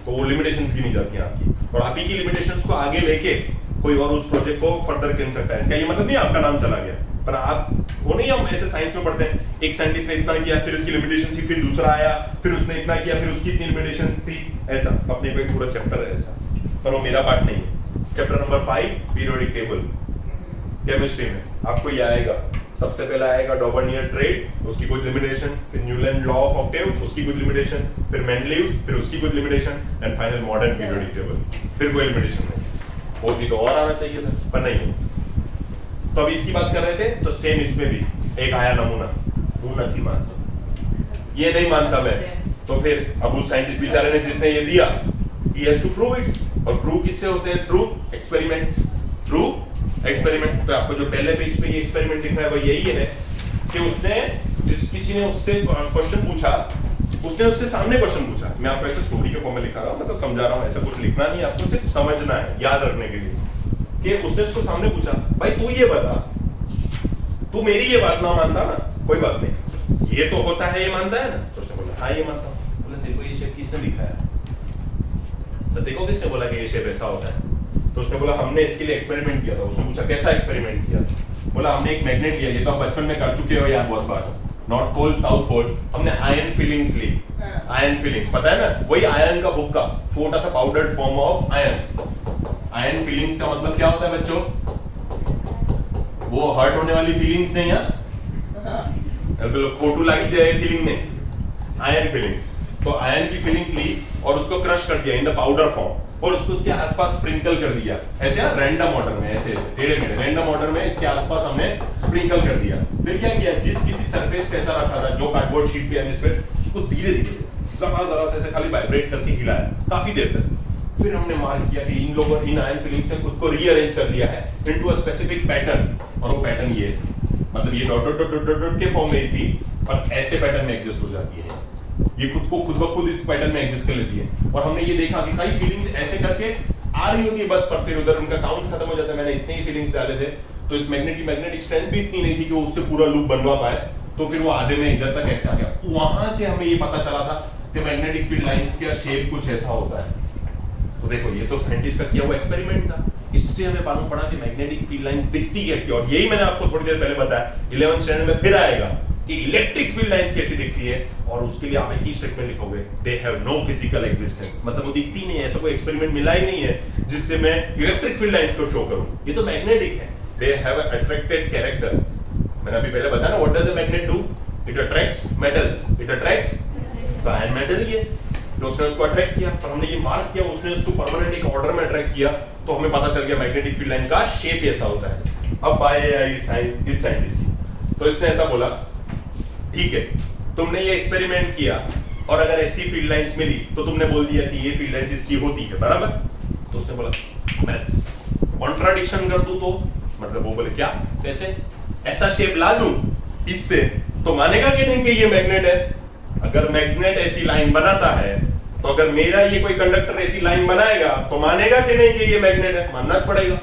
तो वो लिमिटेशंस गिनी जाती हैं आपकी, और आप ही की लिमिटेशंस को आगे लेके कोई और उस प्रोजेक्ट को फर्दर कर सकता है। इसका ये मतलब नहीं आपका नाम चला गया, पर आप वो नहीं, हम ऐसे साइंस में पढ़ते हैं एक साइंटिस्ट ने इतना किया, फिर उसकी लिमिटेशन थी, फिर दूसरा आया, फिर उसने इतना किया, फिर उसकी इतनी लिमिटेशंस थी। ऐसा अपने पे पूरा चैप्टर है ऐसा, पर वो मेरा पार्ट नहीं है। Chapter number 5 periodic table chemistry में आपको ये आएगा। सबसे पहला आएगा डॉबर्नियर ट्रेड, उसकी कुछ लिमिटेशन, फिर न्यूलैंड लॉ ऑफ ऑक्टेव, उसकी कुछ लिमिटेशन, फिर मेंडलीव, फिर उसकी कुछ limitation, and final modern periodic table, फिर कोई लिमिटेशन नहीं। होती तो और आना चाहिए था, पर नहीं हो। तो अभी इसकी बात कर रहे थे, तो सेम इसमें भी एक आया नमूना, तू नहीं मानता, ये नहीं मानता मैं, तो फिर अब उस साइंटिस्ट बेचारे ने जिसने ये दिया, he has to prove it, और प्रूव किससे होते हैं? Through experiments, through experiment. तो आपको जो पहले पेज पे ये एक्सपेरिमेंट दिख रहा है वो यही है कि उसने किसी ने उससे क्वेश्चन पूछा, उसने उससे सामने क्वेश्चन पूछा। मैं आपको ऐसे स्टोरी के फॉर्म में लिखा रहा हूँ, मतलब समझा रहा हूँ, ऐसा कुछ लिखना नहीं, आपको सिर्फ समझना है, याद रखने के लिए, कि उसने उसको सामने पूछा, भाई तू ये बता, तू मेरी ये बात ना मानता ना, कोई बात नहीं, ये तो होता है, ये मानता है ना? तो उसने बोला हाँ ये मानता हूँ। बोला देखो ये शेप किसने दिखाया? तो देखो किसने बोला कि ये शेप ऐसा होता है? तो उसने बोला हमने इसके लिए एक्सपेरिमेंट किया था। उसने पूछा कैसा एक्सपेरिमेंट किया? बोला हमने एक मैग्नेट लिया, ये तो आप बचपन में कर चुके हो यार बहुत बार, नॉर्थ पोल साउथ पोल, हमने आयन फिलिंग्स ली। आयन फिलिंग्स पता है ना, वही आयन का बुक का छोटा सा powdered form of iron. Iron filings का मतलब क्या होता है बच्चों? वो हर्ट होने वाली फीलिंग्स नहीं है, खोटू लगी जाए फीलिंग नहीं, आयन फिलिंग्स। तो आयन की फीलिंग्स ली और उसको क्रश कर दिया इन द पाउडर फॉर्म, और उसको इसके आसपास स्प्रिंकल कर दिया, ऐसे रैंडम ऑर्डर में, ऐसे ऐसे टेढ़े मेढ़े रैंडम ऑर्डर में इसके आसपास हमने स्प्रिंकल कर दिया। फिर क्या किया, जिस किसी सरफेस पे ऐसा रखा था जो कार्डबोर्ड शीट पे है जिस पे, उसको धीरे धीरे से जरा से ऐसे खाली वाइब्रेट करके हिलाया काफी देर तक। फिर हमने मार्क किया कि इन लोगों इन आयन फिलिंग्स ने खुद को रीअरेंज कर लिया है इनटू अ स्पेसिफिक पैटर्न, और वो पैटर्न ये, मतलब ये dot dot dot dot dot के फॉर्म में थी, पर ऐसे पैटर्न में एडजस्ट हो जाती है, ये खुद को खुद ब खुद इस पैटर्न में एडजस्ट कर लेती है। और हमने ये देखा कि कई फीलिंग्स ऐसे करके आ रही होती है बस, पर फिर उधर उनका काउंट खत्म हो जाता है। मैंने इतने ही फीलिंग्स डाले थे, तो इस मैग्नेट की मैग्नेटिक स्ट्रेंथ भी इतनी नहीं थी कि वो उससे पूरा लूप बनवा पाए, तो फिर वो आधे में इधर तक ऐसे आ गया। वहां से हमें ये पता चला था कि मैग्नेटिक फील्ड लाइंस का शेप कुछ ऐसा होता है। तो देखो ये तो साइंटिस्ट का किया हुआ एक्सपेरिमेंट था, इससे हमें मालूम पड़ा कि मैग्नेटिक फील्ड लाइन दिखती कैसी, और यही मैंने आपको थोड़ी देर पहले बताया 11th स्टैंडर्ड में फिर आएगा कि इलेक्ट्रिक फील्ड लाइंस कैसी दिखती है, और उसके लिए आप एक ही स्टेटमेंट लिखोगे, they have no physical existence, मतलब वो दिखती नहीं है, ऐसा कोई एक्सपेरिमेंट मिला ही नहीं है जिससे मैं इलेक्ट्रिक फील्ड लाइंस को शो करूं, ये तो मैग्नेटिक है, they have a attracted character. मैंने अभी पहले बताया ना, what does a magnet do? It attracts metals, it attracts, तो आयन मेटल ही है, तो उसने उसको अट्रैक्ट किया, पर हमने ये मार्क किया, उसने उसको परमानेंट एक ऑर्डर में अट्रैक्ट किया, तो हमें पता चल गया मैग्नेटिक फील्ड लाइन का शेप ऐसा होता है। अब आए इस साइंटिस्ट की, तो इसने ऐसा बोला, ठीक है तुमने ये एक्सपेरिमेंट किया और अगर ऐसी फील्ड लाइंस मिली तो तुमने बोल दिया कि ये फील्ड लाइंस इसकी होती है, बराबर? तो उसने बोला मैं कॉन्ट्राडिक्शन कर दूं तो, मतलब वो बोले क्या, कैसे? ऐसा शेप ला दूं इससे, तो मानेगा कि नहीं कि ये मैग्नेट है? अगर मैग्नेट ऐसी लाइन बनाता है तो अगर मेरा ये कोई कंडक्टर ऐसी लाइन बनाएगा तो मानेगा कि नहीं कि ये मैग्नेट है? मानना पड़ेगा,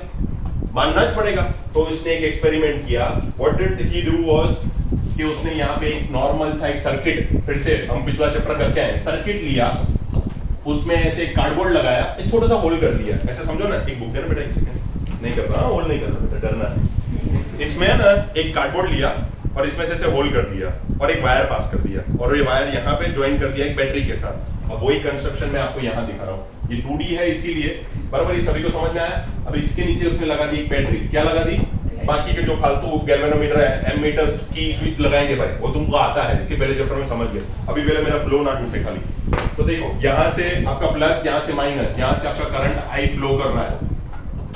मानना पड़ेगा। तो उसने एक एक्सपेरिमेंट किया, what did he do was कि उसने यहाँ पे एक नॉर्मल सा एक सर्किट, फिर से हम पिछला चैप्टर करके आए, सर्किट लिया, उसमें ऐसे कार्डबोर्ड लगाया, एक छोटा सा होल कर दिया, ऐसे समझो ना, एक बुक देना बेटा, एक सेकंड, नहीं कर रहा, होल नहीं करना बेटा, डरना है। इसमें ना एक कार्डबोर्ड लिया और इसमें से ऐसे होल कर दिया और एक वायर पास कर दिया, और ये वायर यहाँ पे ज्वाइन कर दिया एक बैटरी के साथ। अब वही कंस्ट्रक्शन में आपको यहाँ दिखा रहा हूँ, ये 2D है इसीलिए, बराबर, ये सभी को समझ में आया। अब इसके नीचे उसने लगा दी एक बैटरी, क्या लगा दी? बाकी के जो फालतू गैल्वेनोमीटर है, एमीटर्स की स्विच लगाएंगे भाई, वो तुमको आता है, इसके पहले चैप्टर में समझ गए, अभी पहले मेरा फ्लो ना टूटे खाली। तो देखो यहाँ से आपका प्लस, यहाँ से माइनस, यहाँ से आपका करंट आई फ्लो कर रहा है,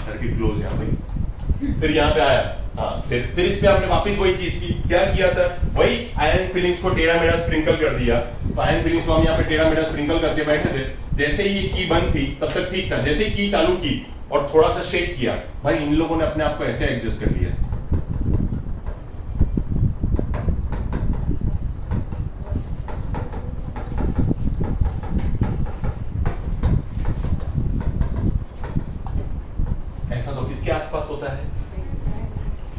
सर्किट क्लोज यहाँ पे, फिर यहाँ पे आया, हाँ, फिर इस पे आपने वापस वही चीज की, क्या किया सर? वही आयन फिलिंग्स को टेढ़ा मेढ़ा स्प्रिंकल कर दिया। तो आयन फिलिंग्स को हम यहाँ पे टेढ़ा मेढ़ा स्प्रिंकल करके बैठे थे, जैसे ही की बंद थी तब तक ठीक था, जैसे ही की चालू की और थोड़ा सा शेक किया, भाई इन लोगों ने अपने आप को ऐसे एडजस्ट कर लिया। ऐसा तो किसके आसपास होता है?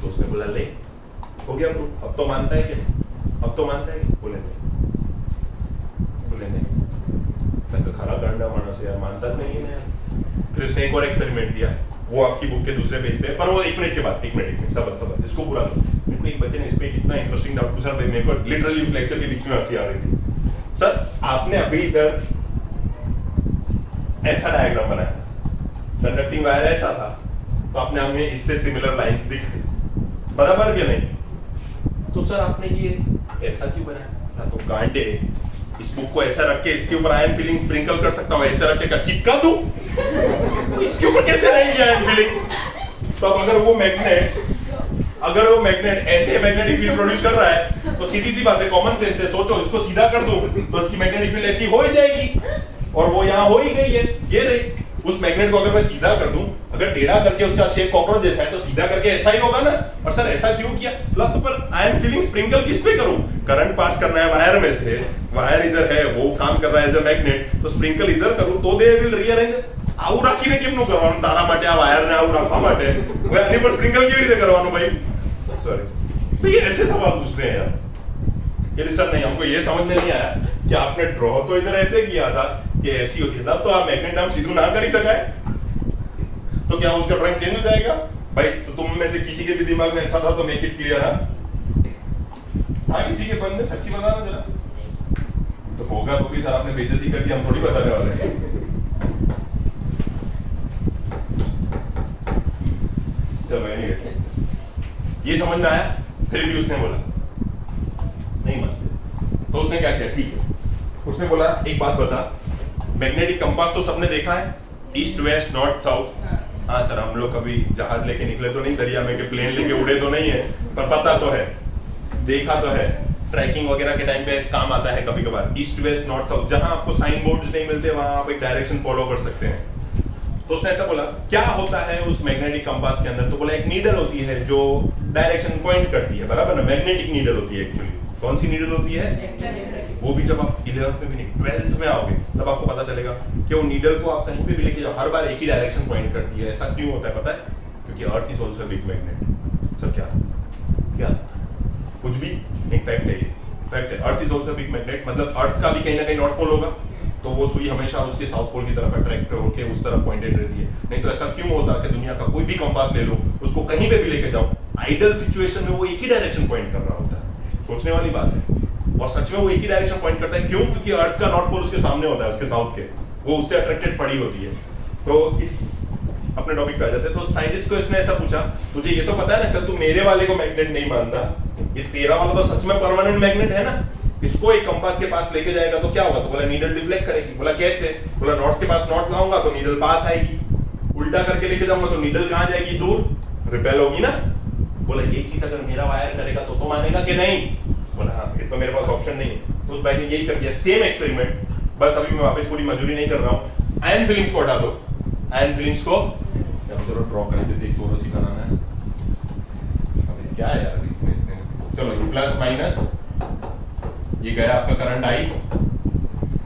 तो उसने बोला ले, हो गया प्रूफ, अब तो मानता है कि नहीं? अब तो मानता है कि? बोले नहीं, बोले नहीं, मैं तो खरा गंडा मानस यार, मानता नहीं है यार। फिर उसने एक और एक्सपेरिमेंट दिया, वो आपकी बुक के दूसरे पेज पे, पर वो 1 मिनट के बाद, 1 मिनट, सबर इसको पूरा करो। मेरे को एक बच्चे ने इस पे इतना इंटरेस्टिंग डाउट पूछा, भाई मेरे को लिटरली उस लेक्चर के बीच में हंसी आ रही थी। सर आपने अभी इधर ऐसा डायग्राम बनाया था, कंडक्टिंग वायर ऐसा था, तो आपने हमें इससे सिमिलर लाइंस दिखाई, बराबर क्या नहीं? तो सर आपने ये ऐसा क्यों बनाया? तो गांडे, इस बुक को ऐसा रख के इसके ऊपर आयन फीलिंग स्प्रिंकल कर सकता हूँ, ऐसा रख के चिपका दूं तो इसके ऊपर कैसे रहेगी आयन फीलिंग? तो अगर वो मैग्नेट ऐसे मैग्नेटिक फील्ड प्रोड्यूस कर रहा है तो सीधी सी बात है, कॉमन सेंस है, सोचो इसको सीधा कर दूं तो इसकी मैग्नेटिक फील्ड ऐसी हो ही जाएगी, और वो यहाँ हो ही गई है, ये रही। उस मैग्नेट को अगर मैं सीधा कर दूं, अगर टेढ़ा करके उसका शेप कॉकरोच जैसा है तो सीधा करके ऐसा ही होगा ना। और सर ऐसा क्यों किया? तो पर आयन फीलिंग स्प्रिंकल किस पे करूं? करंट पास करना है वायर में से, वायर इधर है, वो काम कर रहा है एज अ मैग्नेट, तो स्प्रिंकल इधर करूं तो दे विल रिअरेंज। આવું રાખીને કેમનું કરવાનું? તારા માટે આ વાયરને આવું રાખવા માટે હવે આની પર સ્પ્રિંકલ કેવી રીતે કરવાનું ભાઈ? सॉरी तो ये ऐसे सवाल पूछते हैं यार। ये सर नहीं, हमको ये समझ में नहीं आया कि आपने ड्रॉ तो इधर ऐसे किया था कि ऐसी होती है, तो आप मैग्नेट हम सीधू ना कर ही सका है, तो क्या उसका ड्राइंग चेंज हो जाएगा भाई? तो तुम में से किसी के भी दिमाग में ऐसा था तो मेक इट क्लियर। हाँ किसी के मन में सच्ची बताना जरा, तो होगा तो भी सर आपने बेइज्जती कर दी, हम थोड़ी बताने वाले हैं। चलो एनीवेज, ये समझ में आया? फिर भी उसने बोला नहीं मानते, तो उसने क्या किया? ठीक है, उसने बोला एक बात बता, मैग्नेटिक कंपास तो सबने देखा है, ईस्ट वेस्ट नॉर्थ साउथ। हाँ सर, हम लोग कभी जहाज लेके निकले तो नहीं दरिया में, के प्लेन लेके उड़े तो नहीं है, पर पता तो है, देखा तो है, ट्रैकिंग वगैरह के टाइम पे काम आता है कभी कभार। ईस्ट वेस्ट नॉर्थ साउथ, जहां आपको साइन बोर्ड्स नहीं मिलते वहां आप एक डायरेक्शन फॉलो कर सकते हैं। तो उसने ऐसा बोला, क्या होता है उस मैग्नेटिक कंपास के अंदर? तो बोला एक नीडल होती है जो डायरेक्शन पॉइंट करती है, बराबर ना? मैग्नेटिक नीडल होती है एक्चुअली। कौन सी नीडल होती है? वो भी जब आप 11th में भी नहीं 12th में आओगे तब आपको पता चलेगा कि वो नीडल को आप कहीं पे भी लेके जाओ, हर बार एक ही डायरेक्शन पॉइंट करती है। ऐसा क्यों होता है पता है? क्योंकि earth is also big magnet. Sir क्या क्या कुछ भी एक फैक्ट है, ये फैक्ट है। Earth is also big magnet, मतलब अर्थ का भी कहीं ना कहीं नॉर्थ पोल होगा, तो वो सुई हमेशा उसके साउथ पोल की तरफ अट्रैक्ट होकर उस तरफ पॉइंटेड रहती है। नहीं तो ऐसा क्यों होता कि दुनिया का कोई भी कंपास ले लो, उसको कहीं पे भी लेके जाओ, आइडल सिचुएशन में वो एक ही डायरेक्शन पॉइंट कर रहा होता है। सोचने वाली बात है, और सच में वो एक ही डायरेक्शन पॉइंट करता है। क्यों? क्योंकि अर्थ का नॉर्थ पोल उसके सामने होता है, उसके साउथ के, वो उससे अट्रैक्टेड पड़ी होती है। तो इस अपने टॉपिक पे आ जाते हैं। तो साइंटिस्ट को इसने ऐसा पूछा, तुझे ये तो पता है ना, चल तू मेरे वाले को मैग्नेट नहीं मानता, ये तेरा वाला तो सच में परमानेंट मैग्नेट है ना, इसको एक कंपास के पास लेके जाएगा तो क्या होगा? तो बोला नीडल डिफ्लेक्ट करेगी। बोला कैसे? बोला नॉर्थ के पास नॉर्थ लाऊंगा तो नीडल पास आएगी, उल्टा करके लेके जाऊंगा तो नीडल कहां जाएगी? दूर, रिपेल होगी ना। बोला ये चीज अगर मेरा वायर करेगा तो मानेगा कि नहीं? बोला हाँ, फिर तो मेरे पास ऑप्शन नहीं है। तो उस भाई ने यही कर दिया, सेम एक्सपेरिमेंट, बस अभी मैं वापस पूरी मजदूरी नहीं कर रहा हूँ। आयन फीलिंग्स को हटा दो, आयन फीलिंग्स को जरूर ड्रॉ कर देते, एक चौरस ही बनाना है। अबे क्या है यार इसमें, चलो ये प्लस माइनस, ये गया आपका करंट आई,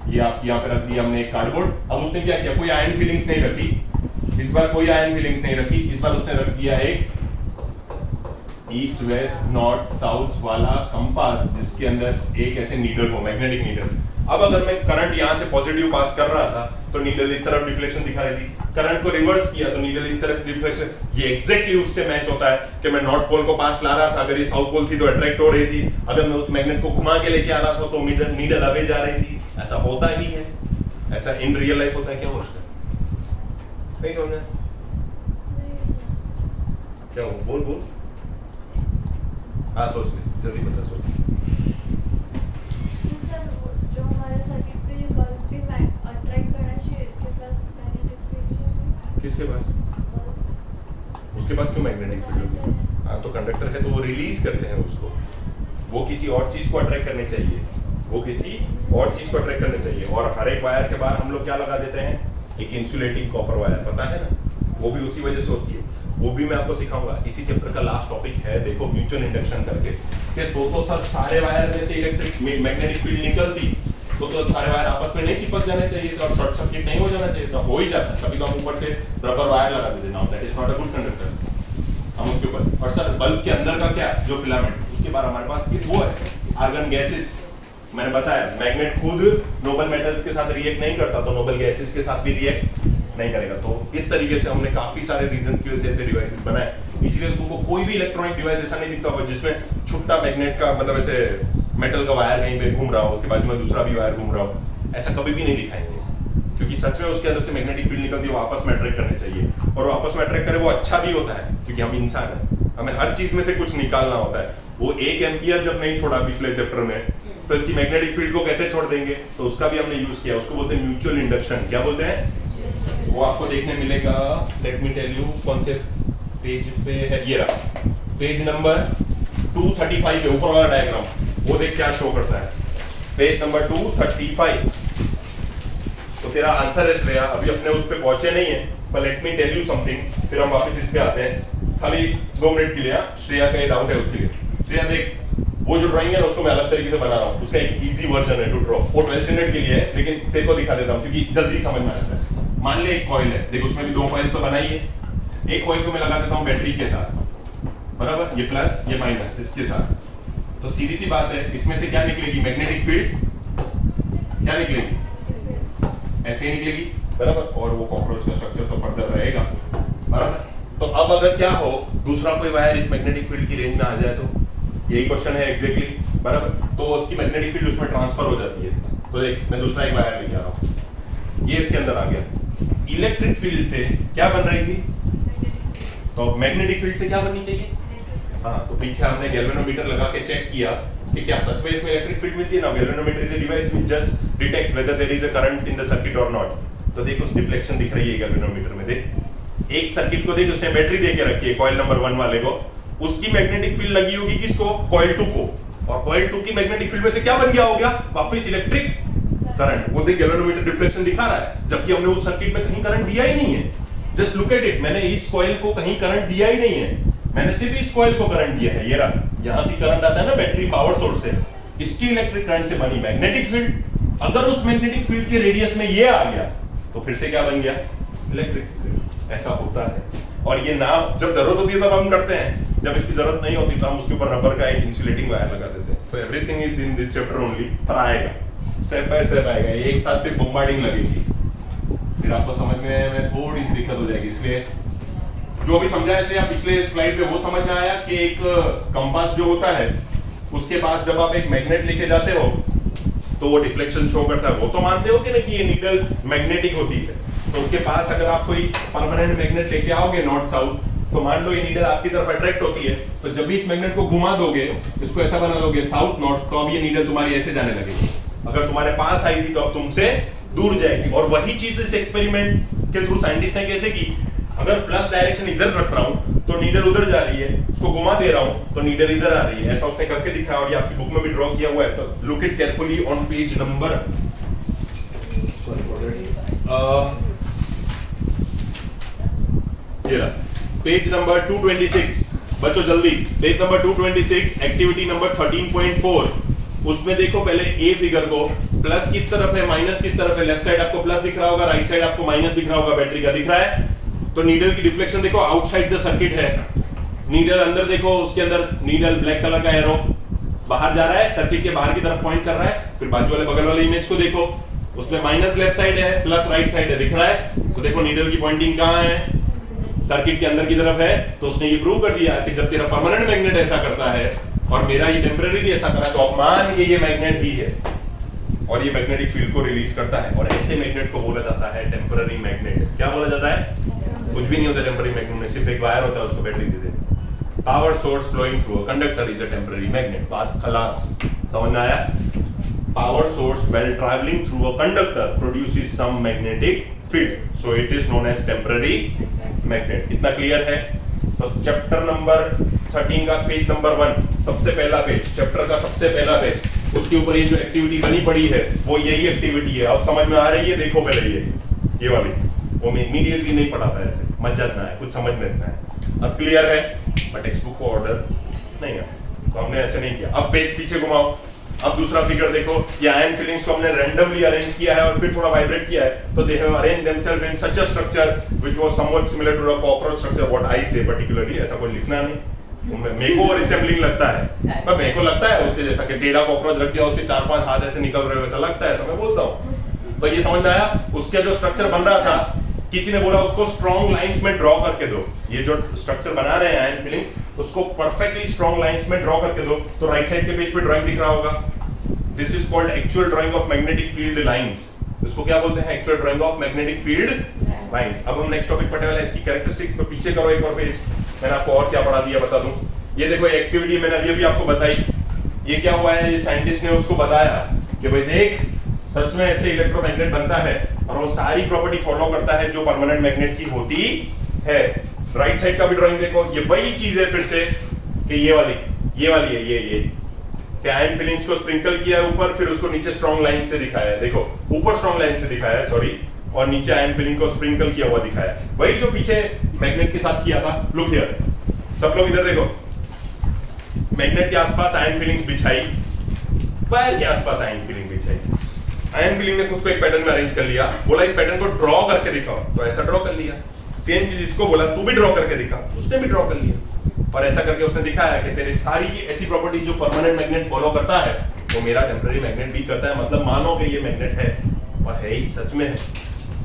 ये आप यहाँ पे रख दिया हमने एक कार्डबोर्ड। अब उसने क्या किया? कोई आयन फीलिंग्स नहीं रखी इस बार, कोई आयन फीलिंग्स नहीं रखी इस बार। उसने रख दिया एक ईस्ट वेस्ट नॉर्थ साउथ वाला कंपास, जिसके अंदर एक ऐसे नीडल हो, मैग्नेटिक नीडल। अब अगर मैं करंट यहाँ से पॉजिटिव पास कर रहा था तो नीडल इस तरफ डिफ्लेक्शन दिखा रही थी, करंट को रिवर्स किया तो नीडल इस तरफ डिफ्लेक्शन। ये एग्जैक्टली उससे मैच होता है कि मैं नॉर्थ पोल को पास ला रहा था, अगर ये साउथ पोल थी तो अट्रैक्ट हो रही थी, अगर मैं उस मैग्नेट को घुमा के लेके आ रहा था तो नीडल अवे जा रही थी। ऐसा होता ही है, ऐसा इन रियल लाइफ होता है। क्या होता है? नहीं समझा? क्या हो? बोल हाँ, सोच ले, जल्दी बता, सोच। जो हमारे सर्किट पे ये बल्ब भी अट्रैक्ट करना चाहिए, इसके पास मैग्नेटिक फील्ड है। किसके पास? उसके पास क्यों मैग्नेटिक फील्ड होगी? हाँ, तो कंडक्टर है तो वो रिलीज करते हैं उसको, वो किसी और चीज को अट्रैक्ट करने चाहिए, वो किसी और चीज को अट्रैक्ट करने चाहिए। और हर एक वायर के बाहर हम लोग क्या लगा देते हैं? एक इंसुलेटिंग कॉपर वायर, पता है ना, वो भी उसी वजह से होती है। वो भी मैं आपको सिखाऊंगा, इसी चैप्टर का लास्ट टॉपिक है, देखो म्यूचुअल इंडक्शन करके, कि तो सब सारे वायर में से इलेक्ट्रिक मैग्नेटिक फील्ड निकलती तो सारे वायर आपस में नहीं चिपक जाने चाहिए थे और शॉर्ट सर्किट नहीं हो जाना चाहिए था, हो ही जाता है। कभी कभी ऊपर से रबर वायर लगा देते, now that is not a good conductor. हम उसके ऊपर, और सर बल्ब के अंदर का क्या, जो फिलामेंट, उसके बाद हमारे पास वो है आर्गन गैसेस। मैंने बताया मैग्नेट खुद नोबल मेटल्स के साथ रिएक्ट नहीं करता, तो नोबल गैसेस के साथ भी रिएक्ट नहीं करेगा। तो इस तरीके से हमने काफी सारे रीजंस की वजह से ऐसे डिवाइसेस बनाए। इसीलिए तुमको कोई भी इलेक्ट्रॉनिक डिवाइस ऐसा नहीं दिखता होगा जिसमें छुट्टा मैग्नेट का, मतलब ऐसे मेटल का वायर कहीं पे घूम रहा हो, उसके बाजू में दूसरा भी वायर घूम रहा हो, ऐसा कभी भी नहीं दिखाएंगे। क्योंकि सच में उसके अंदर से मैग्नेटिक फील्ड निकलती है, वो आपस में अट्रैक्ट करने चाहिए, और वो आपस में अट्रैक्ट करे वो अच्छा भी होता है, क्योंकि हम इंसान हैं, हमें हर चीज में से कुछ निकालना होता है। वो 1 एम्पियर जब नहीं छोड़ा पिछले चैप्टर में, तो इसकी मैग्नेटिक फील्ड को कैसे छोड़ देंगे, तो उसका भी हमने यूज किया, उसको बोलते हैं म्यूचुअल इंडक्शन। क्या बोलते हैं, वो आपको देखने मिलेगा, लेट मी टेल यू कौन से पेज पे है, ये रहा पेज नंबर 235 पे ऊपर वाला डायग्राम, वो देख क्या शो करता है, पेज नंबर 235। तो तेरा आंसर है श्रेया, अभी अपने उस पे पहुंचे नहीं है, पर let me tell you something, फिर हम वापस इस पे आते हैं, खाली 2 मिनट के लिए। श्रेया का ये डाउट है उसके लिए। श्रेया देख, वो जो ड्राइंग है ना उसको मैं अलग तरीके से बना रहा हूँ, उसका एक इजी वर्जन है टू ड्रॉ, वो 12th स्टैंडर्ड के लिए है, लेकिन तेरे को दिखा देता हूँ क्योंकि जल्दी समझ में आता है। मान ले एक कॉइल है, देख उसमें भी 2 कॉइल तो बनाई है, एक कॉइल को मैं लगा देता हूँ बैटरी के साथ, बराबर, ये प्लस ये माइनस इसके साथ, तो सीधी सी बात है, इसमें से क्या निकलेगी, मैग्नेटिक फील्ड क्या निकलेगी, ऐसे ही निकलेगी, बराबर, और वो कॉकरोच का स्ट्रक्चर तो फर्दर रहेगा, बराबर। तो अब अगर क्या हो, दूसरा कोई वायर इस मैग्नेटिक फील्ड की रेंज में आ जाए, तो यही क्वेश्चन है एग्जैक्टली, बराबर, तो उसकी मैग्नेटिक फील्ड उसमें ट्रांसफर हो जाती है। तो देख मैं दूसरा एक वायर लेके आ रहा हूँ, ये इसके अंदर आ गया, इलेक्ट्रिक फील्ड से क्या बन रही थी, तो मैग्नेटिक फील्ड से क्या बननी चाहिए, हाँ, तो पीछे हमने गैल्वेनोमीटर लगा के चेक किया कि क्या सच में इसमें इलेक्ट्रिक फील्ड मिलती है ना। Galvanometer is a device which just detects whether there is a current in the circuit or not. तो देख उस डिफ्लेक्शन दिख रही है गैल्वेनोमीटर में, देख एक सर्किट को देख, उसने बैटरी दे के रखी है कॉइल नंबर 1 वाले को, उसकी मैग्नेटिक फील्ड लगी होगी किसको, कॉइल 2 को, और कॉइल 2 की मैग्नेटिक फील्ड में से क्या बन गया होगा, वापस इलेक्ट्रिक करंट। वो देख गैल्वेनोमीटर डिफ्लेक्शन दिखा रहा है, जबकि हमने उस सर्किट में कहीं करंट दिया ही नहीं है। जस्ट लुक एट इट, मैंने इस कॉइल को कहीं करंट दिया ही नहीं है, मैंने सिर्फ इस कॉइल को करंट दिया है, ये रहा, यहां से करंट आता है ना बैटरी पावर सोर्स से, इसकी इलेक्ट्रिक करंट से बनी मैग्नेटिक फील्ड। अगर उस मैग्नेटिक फील्ड के रेडियस में ये आ गया तो फिर से क्या बन गया, इलेक्ट्रिक फील्ड। ऐसा होता है, और ये नाम जब जरूरत होती है तब हम करते हैं, जब इसकी जरूरत नहीं होती तो हम उसके ऊपर रबर का एक इंसुलेटिंग वायर लगा देते हैं। तो everything is in this chapter only, पर आएगा स्टेप बाय स्टेप आएगा, एक साथ फिर बम्बार्डिंग लगेगी, फिर आपको समझ में थोड़ी सी दिक्कत हो जाएगी। इसलिए जो भी समझा है पिछले स्लाइड पे वो समझ में आया कि एक कंपास जो होता है उसके पास जब आप एक मैग्नेट लेके जाते हो तो वो डिफ्लेक्शन शो करता है, वो तो मानते हो कि नहीं कि ये नीडल मैग्नेटिक होती है। तो उसके पास अगर आप कोई परमानेंट मैग्नेट लेके आओगे नॉर्थ साउथ, तो मान लो ये नीडल आपकी तरफ अट्रैक्ट होती है, तो जब भी इस मैग्नेट को घुमा दोगे, इसको ऐसा बना दोगे साउथ नॉर्थ, तो अब ये नीडल तुम्हारी ऐसे जाने लगेगी। अगर तुम्हारे पास आई थी तो अब तुमसे दूर जाएगी। और वही चीज इस एक्सपेरिमेंट के थ्रू साइंटिस्ट ने कैसे की, अगर प्लस डायरेक्शन इधर रख रहा हूं तो नीडल उधर जा रही है, उसको घुमा दे रहा हूं तो नीडल इधर आ रही है, ऐसा उसने करके दिखाया, और ये आपकी बुक में भी ड्रॉ किया हुआ है। तो look it carefully on page number page number 226। बच्चों जल्दी, पेज नंबर 226 एक्टिविटी नंबर 13.4। उसमें देखो पहले ए फिगर को, प्लस किस तरफ है माइनस किस तरफ है, लेफ्ट साइड आपको प्लस दिख रहा होगा, राइट साइड आपको माइनस दिख रहा होगा, बैटरी का दिख रहा है। तो नीडल की डिफ्लेक्शन देखो आउटसाइड द सर्किट है, नीडल अंदर देखो, उसके अंदर नीडल ब्लैक कलर का एरो बाहर जा रहा है, सर्किट के बाहर की तरफ पॉइंट कर रहा है। फिर बाजू वाले बगल वाले इमेज को देखो, उसमें माइनस लेफ्ट साइड है, प्लस राइट साइड है, दिख रहा है। तो देखो नीडल की पॉइंटिंग कहां है, सर्किट के अंदर की तरफ है। तो उसने ये प्रूव कर दिया कि जब तेरा परमानेंट मैग्नेट ऐसा करता है और मेरा ये टेम्परेरी भी ऐसा कर रहा है, तो अब मान ये मैग्नेट ही है और ये मैग्नेटिक फील्ड को रिलीज करता है, और ऐसे मैग्नेट को बोला जाता है टेम्पररी मैग्नेट। क्या बोला जाता है, कुछ भी नहीं होता टेम्पररी मैग्नेट में, सिर्फ एक वायर होता है, उसको बैटरी दे देते। Power source flowing through a conductor is a temporary magnet. बात खलास, समझ में आया। Power source while travelling through a conductor produces some magnetic field, so it is known as temporary magnet. इतना क्लियर है। तो चैप्टर नंबर 13 का page number 1, सबसे पहला पेज, चैप्टर का सबसे पहला पेज, उसके ऊपर ये जो एक्टिविटी बनी पड़ी है वो यही एक्टिविटी है। अब समझ में आ रही है, देखो पहले ये वाली, वो मैं इमीडिएटली नहीं पढ़ाता है, ऐसे मत जाना है, कुछ समझ में इतना है। अब क्लियर है, बट टेक्स्ट बुक को ऑर्डर नहीं है, तो हमने ऐसे नहीं किया। अब पेज पीछे घुमाओ, अब दूसरा फिगर देखो, ये आयन फिलिंग्स को हमने रैंडमली अरेंज किया है और फिर थोड़ा वाइब्रेट किया है, तो they have arranged themselves in such a structure which was somewhat similar to a cockroach structure, what I say particularly, ऐसा कोई लिखना नहीं, मेरे को रिसेंबलिंग लगता है, पर मेरे को लगता है उसके जैसा कि टेढ़ा कॉकरोच रख दिया, उसके 4-5 हाथ ऐसे निकल रहे वैसा लगता है, तो मैं बोलता हूं। तो ये समझ में आया। उसका जो स्ट्रक्चर बन रहा था, किसी ने बोला उसको स्ट्रॉन्ग लाइंस में ड्रॉ करके दो, ये जो स्ट्रक्चर बना रहे हैं आयन फिलिंग्स, उसको परफेक्टली स्ट्रॉन्ग लाइंस में ड्रॉ करके दो, तो राइट साइड के पेज पे ड्राइंग दिख रहा होगा। This is called actual drying of magnetic field lines. इसको क्या बोलते हैं, actual drying of magnetic field lines. अब हम नेक्स्ट टॉपिक पढ़ने वाले हैं, इसकी कैरेक्टरिस्टिक्स। तो पीछे करो एक और पेज, मैंने आपको और क्या पढ़ा दिया बता दूं। ये देखो एक्टिविटी मैंने अभी आपको बताई, ये क्या हुआ है, ये साइंटिस्ट ने उसको बताया कि भाई देख सच में ऐसे इलेक्ट्रोमैग्नेट बनता है और वो सारी प्रॉपर्टी फॉलो करता है जो परमानेंट मैग्नेट की होती है। राइट साइड का भी ड्राइंग देखो, ये वही चीज है फिर से कि ये वाली है ये कि आयन फिलिंग्स को स्प्रिंकल किया है ऊपर, फिर उसको नीचे स्ट्रॉन्ग लाइन से दिखाया है। देखो ऊपर स्ट्रॉन्ग लाइन से दिखाया है सॉरी, और नीचे आयन फिलिंग को स्प्रिंकल किया हुआ दिखाया है, वही जो पीछे मैग्नेट के साथ किया था। लुक हियर, सब लोग इधर देखो, मैग्नेट के आसपास आयन फिलिंग्स बिछाई, वायर के आसपास आयन फिलिंग बिछाई। आयन फिलिंग ने खुद को एक पैटर्न में अरेंज कर लिया, बोला इस पैटर्न को ड्रॉ करके दिखाओ, तो ऐसा ड्रॉ कर लिया। सेम चीज इसको बोला तू भी ड्रॉ करके दिखा, उसने भी ड्रॉ कर लिया, और ऐसा करके उसने दिखाया कि तेरे सारी ऐसी प्रॉपर्टी जो परमानेंट मैग्नेट फॉलो करता है वो मेरा टेम्पररी मैग्नेट भी करता है। मतलब मानो कि ये मैग्नेट है, और है ही, सच में है।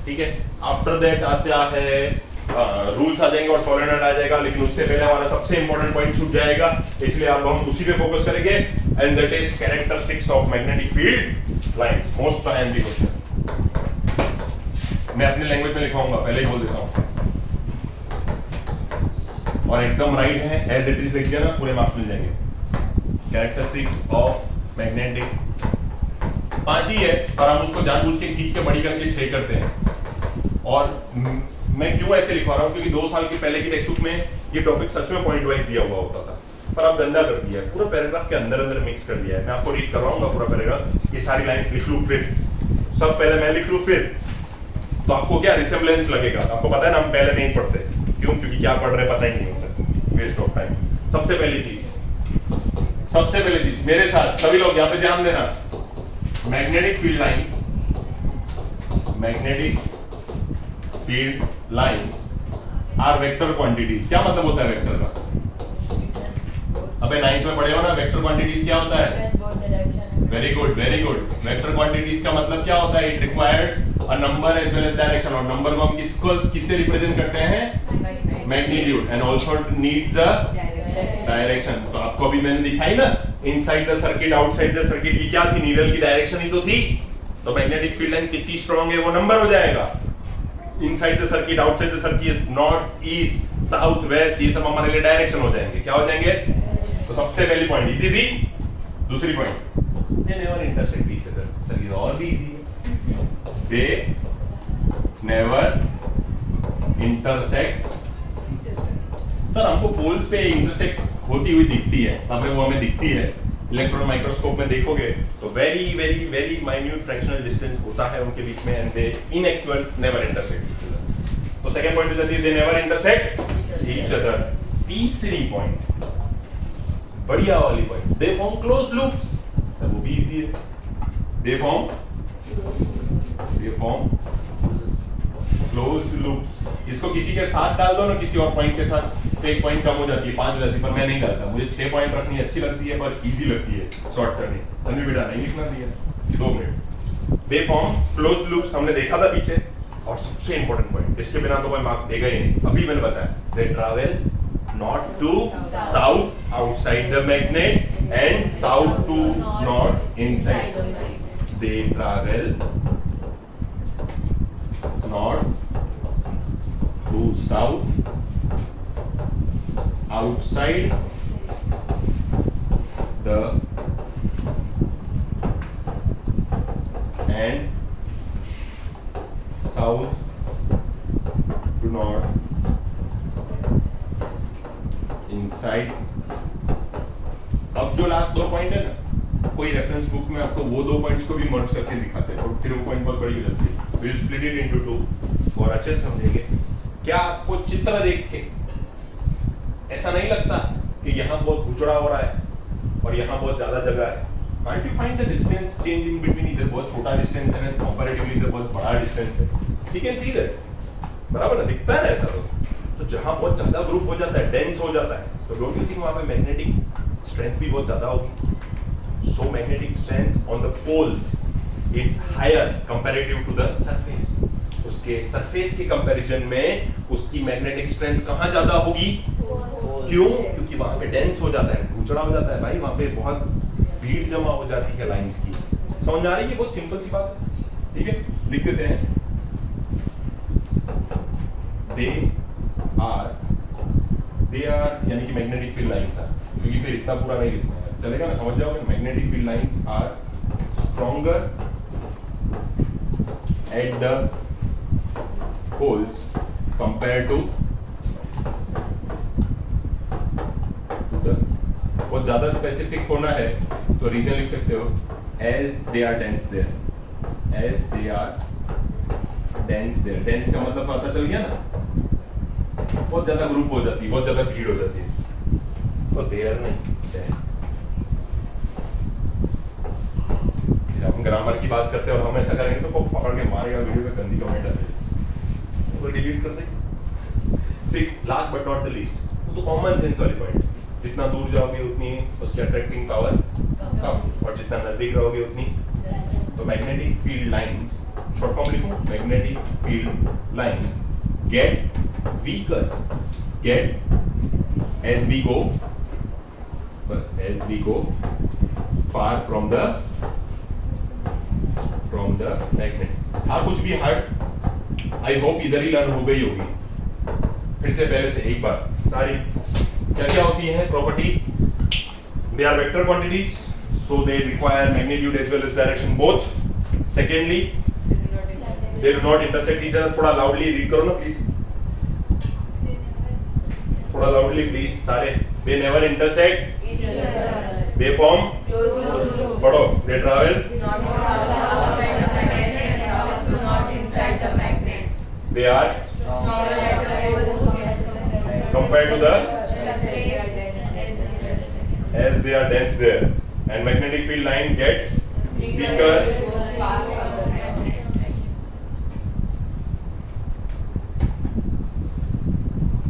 ठीक है, आफ्टर दैट आता है रूल्स आ जाएंगे और सोलेनॉइड आ जाएगा, लेकिन उससे पहले हमारा सबसे इंपॉर्टेंट पॉइंट छूट जाएगा, इसलिए अब हम उसी पे फोकस करेंगे, and that is characteristics of magnetic field lines. Most IMP question मैं अपने लैंग्वेज में लिखवाऊंगा, पहले ही बोल देता हूं, और एकदम राइट है, एज इट इज लिख दिया ना, पूरे मार्क्स मिल जाएंगे। कैरेक्टरिस्टिक्स ऑफ मैग्नेटिक 5 ही है, पर हम उसको जानबूझ के खींच के बड़ी करके 6 करते हैं। और मैं क्यों ऐसे लिखवा रहा हूँ, क्योंकि 2 साल की पहले की टेक्स्ट बुक में ये टॉपिक सच में पॉइंट वाइज दिया हुआ होता था, पर अब गंदा कर दिया है, पूरा पैराग्राफ के अंदर अंदर मिक्स कर दिया है। मैं आपको रीड करवाऊंगा पूरा पैराग्राफ, ये सारी लाइंस लिख लूं, फिर सब पहले मैं लिख लूं, फिर तो आपको क्या रिसेम्बलेंस लगेगा। आपको पता है ना, हम पहले नहीं पढ़ते, क्यों? क्योंकि क्या पढ़ रहे पता ही नहीं होता, वेस्ट ऑफ टाइम। सबसे पहली चीज मेरे साथ सभी लोग यहाँ पे ध्यान देना, magnetic field lines are vector quantities. क्या मतलब होता है वेक्टर का? अबे 9th में पढ़े हो ना, वेक्टर क्वांटिटीज क्या होता है? Very good. वेक्टर क्वांटिटीज का मतलब क्या होता है? It requires a number as well as direction, और नंबर को हम किससे रिप्रेजेंट करते हैं? Magnitude, and also needs a direction. तो आपको अभी मैंने दिखाई ना, inside the circuit outside the circuit, ये क्या थी? नीडल की डायरेक्शन ही तो थी। तो मैग्नेटिक फील्ड लाइन कितनी स्ट्रांग है वो नंबर हो जाएगा। Inside the circuit outside the circuit, north east south west, ये सब हमारे लिए डायरेक्शन हो जाएंगे। क्या हो जाएंगे? तो सबसे पहली पॉइंट इजी थी। दूसरी point, they never intersect each other. Sir ये और भी इजी है, they never intersect। सर हमको पोल्स पे इंटरसेक्ट होती हुई दिखती है, वहां पे वो हमें दिखती है। इलेक्ट्रॉन माइक्रोस्कोप में देखोगे तो very very very minute fractional distance होता है उनके बीच में, and they in actual never intersect each other. तो सेकंड पॉइंट हो जाती है दे नेवर इंटरसेक्ट ईच अदर। तीसरी पॉइंट, बढ़िया वाली point, they form closed loops. Sir वो भी इजी है, दे फॉर्म क्लोज्ड लूप्स। इसको किसी के साथ डाल दो ना, किसी और पॉइंट के साथ, तो एक पॉइंट कम हो जाती है, 5 हो जाती है, पर मैं नहीं डालता। मुझे 6 पॉइंट रखनी अच्छी लगती है, पर इजी लगती है शॉर्ट करनी। तन्वी बेटा नहीं लिखना दिया 2 minute. They form closed loops हमने देखा था पीछे, और सबसे इंपॉर्टेंट पॉइंट, इसके बिना तो कोई मार्क देगा ही नहीं, अभी मैंने बताया, they travel not to south outside the magnet and south to north inside. They travel north to south outside the and south to north inside। अब जो लास्ट 2 पॉइंट है ना, कोई रेफरेंस बुक में आपको वो 2 पॉइंट्स को भी मर्ज करके दिखाते हैं, और फिर वो पॉइंट बहुत बड़ी हो जाती है। we'll split it into 2 और अच्छे से समझेंगे। क्या आपको चित्र देख के ऐसा नहीं लगता कि यहाँ बहुत भुचड़ा हो रहा है और यहाँ बहुत ज्यादा जगह है? Can't you find the distance change in between? इधर बहुत छोटा डिस्टेंस है, कंपैरेटिवली इधर बहुत बड़ा डिस्टेंस है। You can see that, बराबर ना? दिखता है ना ऐसा? तो जहाँ बहुत ज्यादा ग्रुप हो जाता है, डेंस हो जाता है, तो डोंट यू थिंक वहाँ पे मैग्नेटिक स्ट्रेंथ भी बहुत ज्यादा होगी? So magnetic strength on the poles is higher comparative to the surface। उसके सरफेस के कंपैरिजन में उसकी मैग्नेटिक स्ट्रेंथ कहाँ ज्यादा होगी? क्यों? क्योंकि वहां पे डेंस हो जाता है, भूचड़ा हो जाता है भाई, वहां पे बहुत भीड़ जमा हो जाती है लाइंस की। समझ आ रही है? बहुत सिंपल सी बात है, ठीक है? लिख देते हैं, दे आर यानी कि मैग्नेटिक फील्ड लाइंस है, क्योंकि फिर इतना पूरा नहीं लिखना है। चलेगा ना, समझ जाओगे। Magnetic field lines are stronger at the poles compare to the, बहुत ज्यादा स्पेसिफिक होना है तो रीजन लिख सकते हो as they are dense there, as they are dense there. Dense का मतलब पता चल गया ना, बहुत ज्यादा ग्रुप हो जाती है, बहुत ज्यादा भीड़ हो जाती है, तो देयर नहीं देयर। हम ग्रामर की बात करते हैं और हम ऐसा करेंगे तो पकड़ के मारेगा, वीडियो में गंदी कमेंट आती है, डिलीट कर दे। Sixth last but not the least, तो कॉमन सेंस वाली पॉइंट, जितना दूर जाओगे उतनी उसकी अट्रैक्टिंग पावर कम, और जितना नजदीक रहोगे उतनी। तो magnetic field lines, short form लिखूं, magnetic field lines get weaker, get as we go, बस as we go far from the magnet. था कुछ भी हार्ड, आई होप इधर ही लर्न हो गई होगी। फिर से पहले से एक बार सारी क्या क्या होती है properties. They are vector quantities, so they require magnitude as well as direction both. Secondly, they do not intersect each other. थोड़ा लाउडली रीड करो ना प्लीज, थोड़ा लाउडली प्लीज सारे। They never intersect, they form, पढ़ो, they travel, they are compared to the, as they are dense there, and magnetic field line gets weaker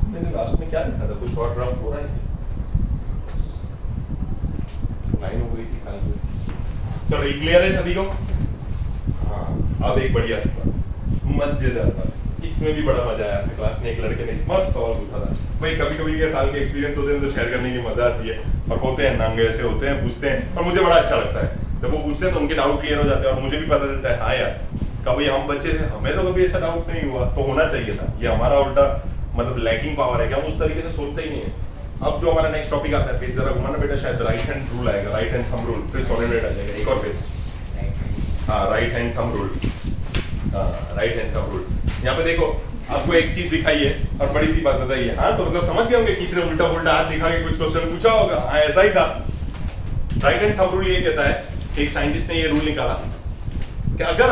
मैंने last में क्या लिखा था, कुछ और ड्राफ्ट हो रहा है, लाइन हो गई थी कल। चलो ये क्लियर है सभी को? हाँ, अब एक बढ़िया सी बात, मजेदार बात, इसमें भी बड़ा मजा आया। अपने क्लास में एक लड़के ने मस्त सवाल पूछा था। भाई कभी कभी के साल के एक्सपीरियंस होते हैं तो शेयर करने की मजा आती है, और होते हैं नांगे ऐसे होते हैं, पूछते हैं, और मुझे बड़ा अच्छा लगता है जब वो पूछते हैं तो उनके डाउट क्लियर हो जाते हैं, और मुझे भी पता चलता है हाँ यार कभी हम बच्चे थे, हमें तो कभी ऐसा डाउट नहीं हुआ, तो होना चाहिए था। ये हमारा उल्टा मतलब लैकिंग पावर है कि हम उस तरीके से सोचते ही नहीं है। अब जो हमारा नेक्स्ट टॉपिक आता है, पेज जरा घुमाना बेटा, शायद राइट हैंड रूल आएगा, राइट हैंड थंब रूल, फिर सॉलिड आ जाएगा, एक और पेज। हाँ, right hand thumb rule, right hand thumb rule. यहाँ पे देखो आपको एक चीज दिखाई है और बड़ी सी बात बताइए। हाँ, तो मतलब समझ गए होंगे, किसी ने उल्टा उल्टा हाथ दिखा के कुछ क्वेश्चन पूछा होगा। हाँ, ऐसा ही था। राइट हैंड थंब रूल ये कहता है कि एक साइंटिस्ट ने ये रूल निकाला कि अगर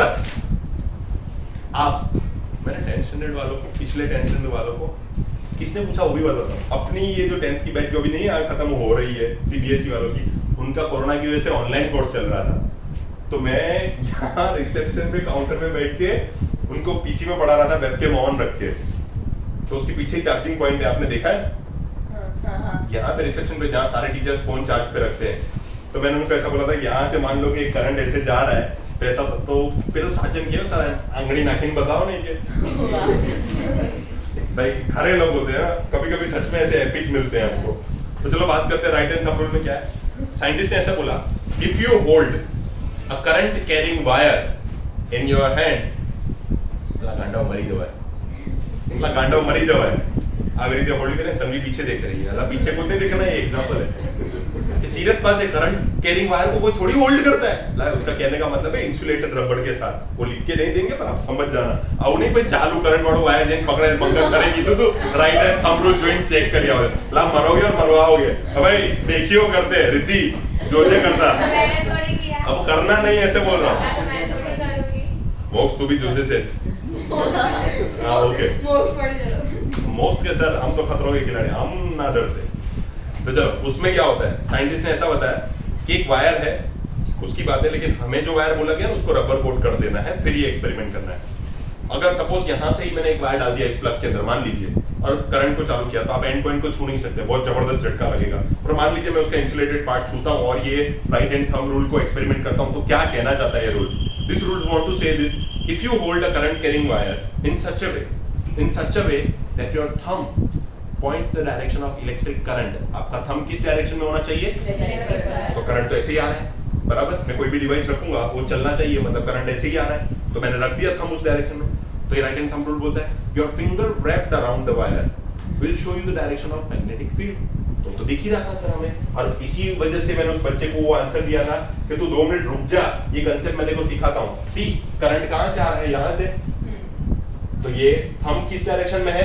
आप, मैंने 10th स्टैंडर्ड वालों को, पिछले 10th स्टैंडर्ड वालों को किसने पूछा वो भी बताता हूँ। अपनी ये जो 10th की बैच जो भी नहीं खत्म हो रही है, CBSE वालों की, उनका कोरोना की वजह से ऑनलाइन कोर्स चल रहा था, तो मैं यहाँ रिसेप्शन पे काउंटर पे बैठ के उनको पीसी में पढ़ा रहा था, वेबकैम ऑन रख के। तो उसके पीछे ही चार्जिंग पॉइंट है, आपने देखा है? यहाँ पे रिसेप्शन पे जहाँ सारे टीचर्स फोन चार्ज पे रखते हैं, तो मैंने उनको ऐसा बोला था कि यहाँ से मान लो कि करंट ऐसे जा रहा है, तो ऐसा तो फिर साचन किया सारा आंगड़ी नाखिन बताओ नहीं के भाई खरे लोग होते हैं, कभी कभी सच में ऐसे एपिक मिलते हैं हमको। तो चलो बात करते हैं राइट हैंड थंब रूल में क्या है। साइंटिस्ट ने ऐसा बोला, if you hold a current carrying wire in your hand, गांडा मरी जवाय, गांडा मरी जवाय, अगर इसे होल्ड करें तभी पीछे देख रही है, अल्लाह पीछे को नहीं देखना, ये एग्जांपल है। सीरियस बात है, करंट कैरिंग वायर को कोई थोड़ी होल्ड करता है। ला उसका कहने का मतलब है इंसुलेटेड रबड़ के साथ, वो लिख के नहीं देंगे पर आप समझ जाना। और नहीं भाई चालू करंट वालों वायर जेन पकड़े पंकज करे की तो right hand thumb rule joint check करिया हो, ला मरोगे और मरवाओगे। अब भाई देखियो करते हैं रिद्धि जो जे करता, अब करना नहीं ऐसे बोल रहा हूँ। मोक्स तो भी जोजे से हाँ ओके, मोक्स के सर हम तो खतरों के खिलाड़ी, हम ना डरते। तो चलो उसमें क्या होता है, साइंटिस्ट ने ऐसा बताया कि एक वायर है, उसकी बात है, लेकिन हमें जो वायर बोला गया ना उसको रबर कोट कर देना है, फिर ये एक्सपेरिमेंट करना है। अगर सपोज यहाँ से ही मैंने एक वायर डाल दिया इस प्लग के अंदर मान लीजिए, और करंट को चालू किया, तो आप एंड पॉइंट को छू नहीं सकते, बहुत जबरदस्त झटका लगेगा। और मान लीजिए मैं उसका इंसुलेटेड पार्ट छूता हूँ और ये राइट हैंड थंब रूल को एक्सपेरिमेंट करता हूँ, तो क्या कहना चाहता है ये रूल? This rule want to say this, if you hold a current carrying wire in such a way that your thumb points the direction of electric current, आपका थंब किस डायरेक्शन में होना चाहिए? तो करंट तो ऐसे ही आ रहा है, बराबर। मैं कोई भी डिवाइस रखूंगा वो चलना चाहिए, मतलब करंट ऐसे ही आ रहा है, तो मैंने रख दिया थंब उस डायरेक्शन में। तो ये राइट हैंड थंब रूल बोलता है your finger wrapped around the wire will show you the direction of magnetic field, तो दिख ही रहा था सर हमें, और इसी वजह से मैंने उस बच्चे को वो आंसर दिया था कि तू 2 मिनट रुक जा, ये कंसेप्ट मैं तेरे को सिखाता हूँ। सी करंट कहाँ से आ रहा है, यहाँ से, तो ये थंब किस डायरेक्शन में है,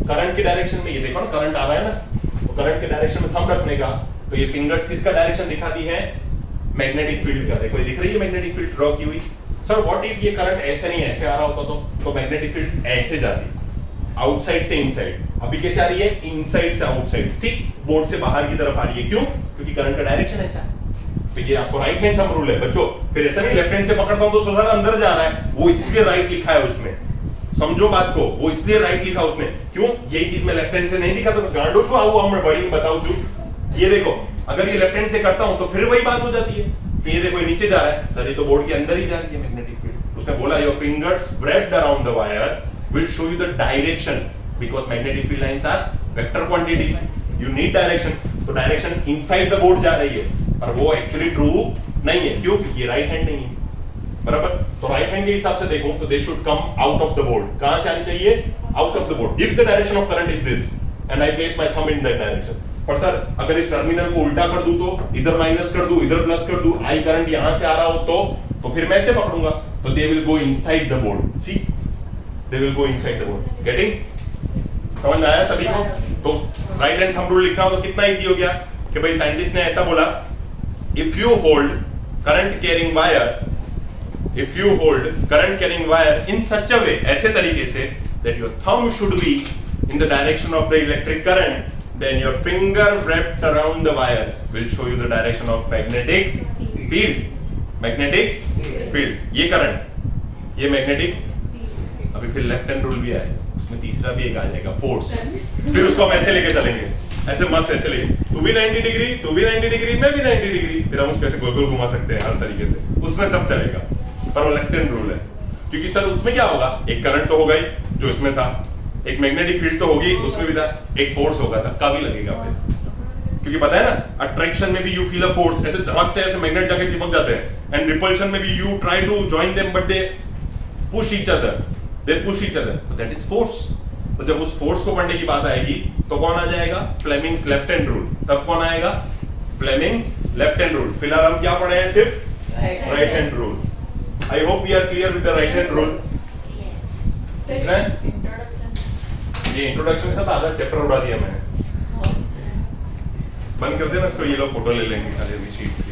करंट के डायरेक्शन में। ये देखो ना करंट आ रहा है ना, तो करंट के डायरेक्शन में थंब रखने का, तो ये फिंगर्स किसका डायरेक्शन दिखाती है, मैग्नेटिक फील्ड का। देखो दिख रही है मैग्नेटिक फील्ड ड्रॉ की हुई। सर व्हाट इफ ये करंट ऐसे नहीं ऐसे आ रहा होता तो मैग्नेटिक फील्ड ऐसे जाती, आउटसाइड से इनसाइड। अभी कैसे आ रही है, इनसाइड से आउटसाइड। सी बोर्ड से बाहर की तरफ आ रही है, क्यों, क्योंकि करंट का डायरेक्शन ऐसा है। तो ये आपको राइट हैंड थंब रूल है बच्चों। फिर ऐसा नहीं लेफ्ट हैंड से पकड़ता हूं तो सोचा अंदर जा रहा है, वो इसलिए राइट लिखा है उसमें, समझो बात को, वो इसलिए राइट लिखा उसने। क्यों, यही चीज मैं लेफ्ट हैंड से नहीं दिखा सकता, गांडो छु आओ हम बड़ी बताऊं छु। ये देखो अगर ये लेफ्ट हैंड से करता हूं तो फिर वही बात हो जाती है। तो ये देखो ये नीचे जा रहा है, तो ये तो बोर्ड के अंदर ही जा रही है मैग्नेटिक फील्ड। उसने बोला your fingers wrapped around the wire will show you the direction because magnetic field lines are vector quantities, you need direction। तो डायरेक्शन इनसाइड द बोर्ड जा रही है, और वो एक्चुअली ट्रू नहीं है। क्यों, क्योंकि ये राइट हैंड नहीं है, बराबर। तो राइट हैंड के हिसाब से देखो तो they should come out of the board. कहां से आनी चाहिए, out of the board. If the direction of current is this and I place my thumb in that direction. पर सर अगर इस टर्मिनल को उल्टा कर दूं, तो इधर माइनस कर दूं, इधर प्लस कर दूं, आई करंट यहां से आ रहा हो तो फिर मैं ऐसे पकड़ूंगा, तो they will go inside the board. See they will go inside the board. Getting, समझ में आया सभी को। तो राइट हैंड थंब रूल लिखना हो तो कितना इजी हो गया कि भाई साइंटिस्ट ने ऐसा बोला, if you hold current carrying wire, if you hold current carrying wire in such a way, ऐसे तरीके से that your thumb should be in the direction of the electric current, then your finger wrapped around the wire will show you the direction of magnetic field। magnetic field, ये current, ये magnetic. अभी फिर left hand rule भी आएगा, उसमें तीसरा भी एक आ जाएगा, फोर्स। फिर उसको हम ऐसे लेके चलेंगे, ऐसे मस्त ऐसे लेके, तू भी 90 डिग्री, तू भी 90 डिग्री, मैं भी 90 डिग्री, फिर हम उसको ऐसे गोल गोल घुमा सकते हैं हर तरीके से, उसमें सब चलेगा। पर वो लेफ्ट हैंड रूल है, क्योंकि सर उसमें क्या होगा, एक करंट तो होगा ही जो इसमें था, एक मैग्नेटिक फील्ड तो होगी उसमें भी था, एक फोर्स होगा, धक्का भी लगेगा फिर। क्योंकि पता है ना, अट्रैक्शन में भी यू फील अ फोर्स, ऐसे धड़क से ऐसे मैग्नेट जाके चिपक जाते हैं, एंड रिपल्शन में भी you try to join them but they push each other, तो दैट इज फोर्स। तो जब उस फोर्स को पढ़ने की बात आएगी तो कौन आ जाएगा, फ्लेमिंग्स लेफ्ट हैंड रूल। तब कौन आएगा, फ्लेमिंग्स लेफ्ट हैंड रूल। फिलहाल हम क्या पढ़े हैं, सिर्फ right hand rule. I hope we are clear with the right hand rule। ये इंट्रोडक्शन के साथ आधा चैप्टर उड़ा दिया मैंने। बंद कर देना इसको, ये लोग फोटो ले लेंगे सारे शीट्स।